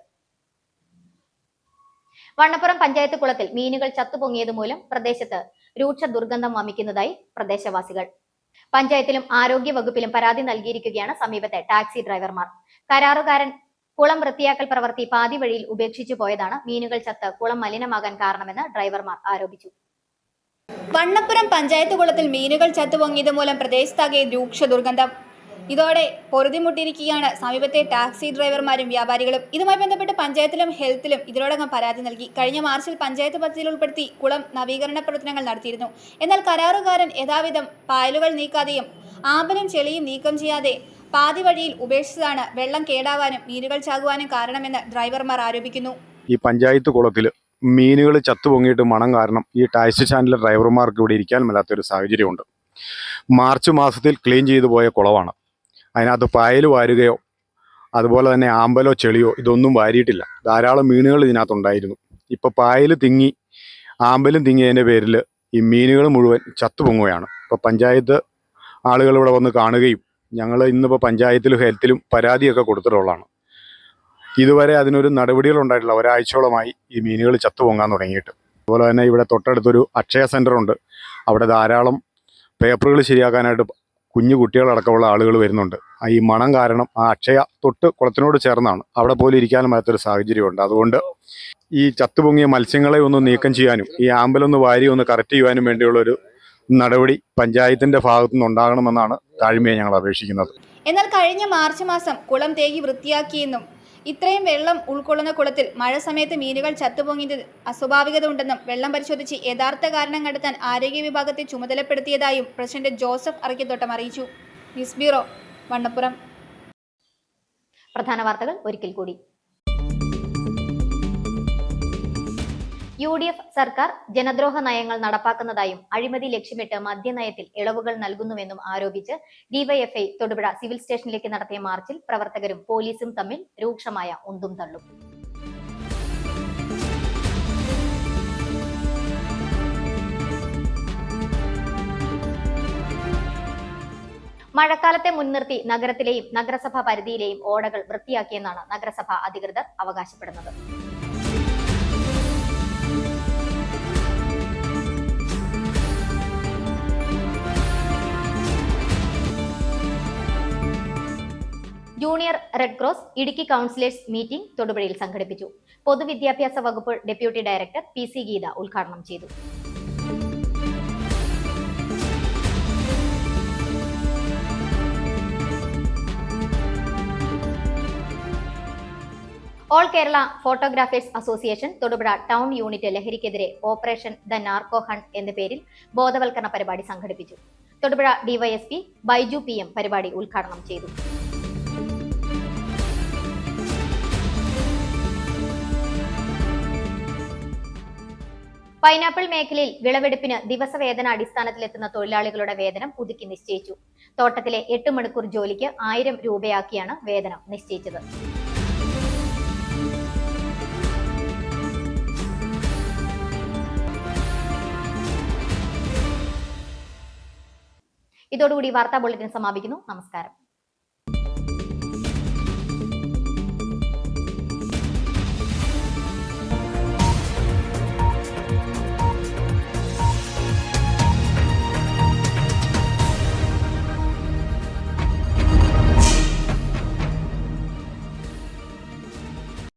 വണ്ണപ്പുറം പഞ്ചായത്ത് കുളത്തിൽ മീനുകൾ ചത്തുപൊങ്ങിയത് മൂലം പ്രദേശത്ത് രൂക്ഷ ദുർഗന്ധം വമിക്കുന്നതായി പ്രദേശവാസികൾ. പഞ്ചായത്തിലും ആരോഗ്യ വകുപ്പിലും പരാതി നൽകിയിരിക്കുകയാണ് സമീപത്തെ ടാക്സി ഡ്രൈവർമാർ. കരാറുകാരൻ കുളം വൃത്തിയാക്കൽ പ്രവൃത്തി പാതി വഴിയിൽ ഉപേക്ഷിച്ചു പോയതാണ് മീനുകൾ ചത്ത് കുളം മലിനമാകാൻ കാരണമെന്ന് ഡ്രൈവർമാർ ആരോപിച്ചു. വണ്ണപ്പുറം പഞ്ചായത്ത് കുളത്തിൽ മീനുകൾ ചത്തുപൊങ്ങിയത് മൂലം പ്രദേശത്താകെ രൂക്ഷ ദുർഗന്ധം. ഇതോടെ പൊറുതിമുട്ടിയിരിക്കുകയാണ് സമീപത്തെ ടാക്സി ഡ്രൈവർമാരും വ്യാപാരികളും. ഇതുമായി ബന്ധപ്പെട്ട് പഞ്ചായത്തിലും ഹെൽത്തിലും ഇതിനോടകം പരാതി നൽകി. കഴിഞ്ഞ മാർച്ചിൽ പഞ്ചായത്ത് പദ്ധതിയിൽ ഉൾപ്പെടുത്തി കുളം നവീകരണ പ്രവർത്തനങ്ങൾ നടത്തിയിരുന്നു. എന്നാൽ കരാറുകാരൻ യഥാവിധം പായലുകൾ നീക്കാതെയും ആമ്പലും ചെളിയും നീക്കം ചെയ്യാതെ പാതി വഴിയിൽ ഉപേക്ഷിച്ചതാണ് വെള്ളം കേടാവാനും മീനുകൾ ചാകുവാനും കാരണമെന്ന് ഡ്രൈവർമാർ ആരോപിക്കുന്നു. ഈ പഞ്ചായത്ത് കുളത്തിൽ മീനുകൾ ചത്തുപൊങ്ങിയിട്ട് മണം കാരണം ഈ ടാക്സി സ്റ്റാൻഡിലെ ഡ്രൈവർമാർക്ക് ഇവിടെ ഇരിക്കാൻ മേലാത്തൊരു സാഹചര്യമുണ്ട്. മാർച്ച് മാസത്തിൽ ക്ലീൻ ചെയ്തു പോയ കുളമാണ്. അതിനകത്ത് പായൽ വാരുകയോ അതുപോലെ തന്നെ ആമ്പലോ ചെളിയോ ഇതൊന്നും വാരിയിട്ടില്ല. ധാരാളം മീനുകൾ ഇതിനകത്തുണ്ടായിരുന്നു. ഇപ്പോൾ പായൽ തിങ്ങി ആമ്പലും തിങ്ങിയതിൻ്റെ പേരിൽ ഈ മീനുകൾ മുഴുവൻ ചത്തുപൊങ്ങുകയാണ്. ഇപ്പോൾ പഞ്ചായത്ത് ആളുകൾ ഇവിടെ വന്ന് കാണുകയും ഞങ്ങൾ ഇന്നിപ്പോൾ പഞ്ചായത്തിലും ഹെൽത്തിലും പരാതിയൊക്കെ കൊടുത്തിട്ടുള്ളതാണ്. ഇതുവരെ അതിനൊരു നടപടികളുണ്ടായിട്ടില്ല. ഒരാഴ്ചയോളമായി ഈ മീനുകൾ ചത്തുപൊങ്ങാൻ തുടങ്ങിയിട്ട്. അതുപോലെ തന്നെ ഇവിടെ തൊട്ടടുത്തൊരു അക്ഷയ സെൻ്ററുണ്ട്. അവിടെ ധാരാളം പേപ്പറുകൾ ശരിയാക്കാനായിട്ട് കുഞ്ഞു കുട്ടികളടക്കമുള്ള ആളുകൾ വരുന്നുണ്ട്. ഈ മണം കാരണം ആ അക്ഷയ തൊട്ട് കുളത്തിനോട് ചേർന്നാണ്. അവിടെ പോലും ഇരിക്കാനും പറ്റാത്തൊരു സാഹചര്യമുണ്ട്. അതുകൊണ്ട് ഈ ചത്തുപൊങ്ങിയ മത്സ്യങ്ങളെ ഒന്ന് നീക്കം ചെയ്യാനും ഈ ആമ്പലൊന്ന് വാരി ഒന്ന് കറക്റ്റ് ചെയ്യാനും വേണ്ടിയുള്ളൊരു നടപടി പഞ്ചായത്തിന്റെ ഭാഗത്തു നിന്നുണ്ടാകണമെന്നാണ് താഴ്മയെ ഞങ്ങൾ അപേക്ഷിക്കുന്നത്. എന്നാൽ കഴിഞ്ഞ മാർച്ച് മാസം കുളം തേകി വൃത്തിയാക്കിയെന്നും ഇത്രയും വെള്ളം ഉൾക്കൊള്ളുന്ന കുളത്തിൽ മഴ സമയത്ത് മീനുകൾ ചത്തുപൊങ്ങിയത് അസ്വാഭാവികത ഉണ്ടെന്നും വെള്ളം പരിശോധിച്ച് യഥാർത്ഥ കാരണം കണ്ടെത്താൻ ആരോഗ്യ വിഭാഗത്തെ ചുമതലപ്പെടുത്തിയതായും പ്രസിഡന്റ് ജോസഫ് അറക്കത്തോട്ടം അറിയിച്ചു. News bureau, Vannappuram. പ്രധാന വാർത്തകൾ ഒരിക്കൽ കൂടി. UDF സർക്കാർ ജനദ്രോഹ നയങ്ങൾ നടപ്പാക്കുന്നതായും അഴിമതി ലക്ഷ്യമിട്ട് മദ്യനയത്തിൽ ഇളവുകൾ നൽകുന്നുവെന്നും ആരോപിച്ച് ഡിവൈഎഫ്ഐ തൊടുപുഴ സിവിൽ സ്റ്റേഷനിലേക്ക് നടത്തിയ മാർച്ചിൽ പ്രവർത്തകരും പോലീസും തമ്മിൽ രൂക്ഷമായ ഉന്തും തള്ളും. മഴക്കാലത്തെ മുൻനിർത്തി നഗരത്തിലെയും നഗരസഭാ പരിധിയിലെയും ഓടകൾ വൃത്തിയാക്കിയെന്നാണ് നഗരസഭാ അധികൃതർ അവകാശപ്പെടുന്നത്. Junior red cross Idukki councillors meeting തൊടുപുഴയിൽ സംഘടിപ്പിച്ചു. പൊതുവിദ്യാഭ്യാസ വകുപ്പ് ഡെപ്യൂട്ടി ഡയറക്ടർ PC ഗീത ഉദ്ഘാടനം ചെയ്തു. All Kerala photographers association Thodupuzha town unit ലഹരിക്കെതിരെ ഓപ്പറേഷൻ ദ നാർക്കോ ഹണ്ട് എന്ന പേരിൽ ബോധവൽക്കരണ പരിപാടി സംഘടിപ്പിച്ചു. തൊടുപുഴ DYSP ബൈജു PM പരിപാടി ഉദ്ഘാടനം ചെയ്തു. പൈനാപ്പിൾ മേഖലയിൽ വിളവെടുപ്പിന് ദിവസവേതന അടിസ്ഥാനത്തിലെത്തുന്ന തൊഴിലാളികളുടെ വേതനം പുതുക്കി നിശ്ചയിച്ചു. തോട്ടത്തിലെ 8 മണിക്കൂർ ജോലിക്ക് 1000 രൂപയാക്കിയാണ് വേതനം നിശ്ചയിച്ചത്. ഇതോടുകൂടി വാർത്താ ബുള്ളറ്റിൻ സമാപിക്കുന്നു. നമസ്കാരം.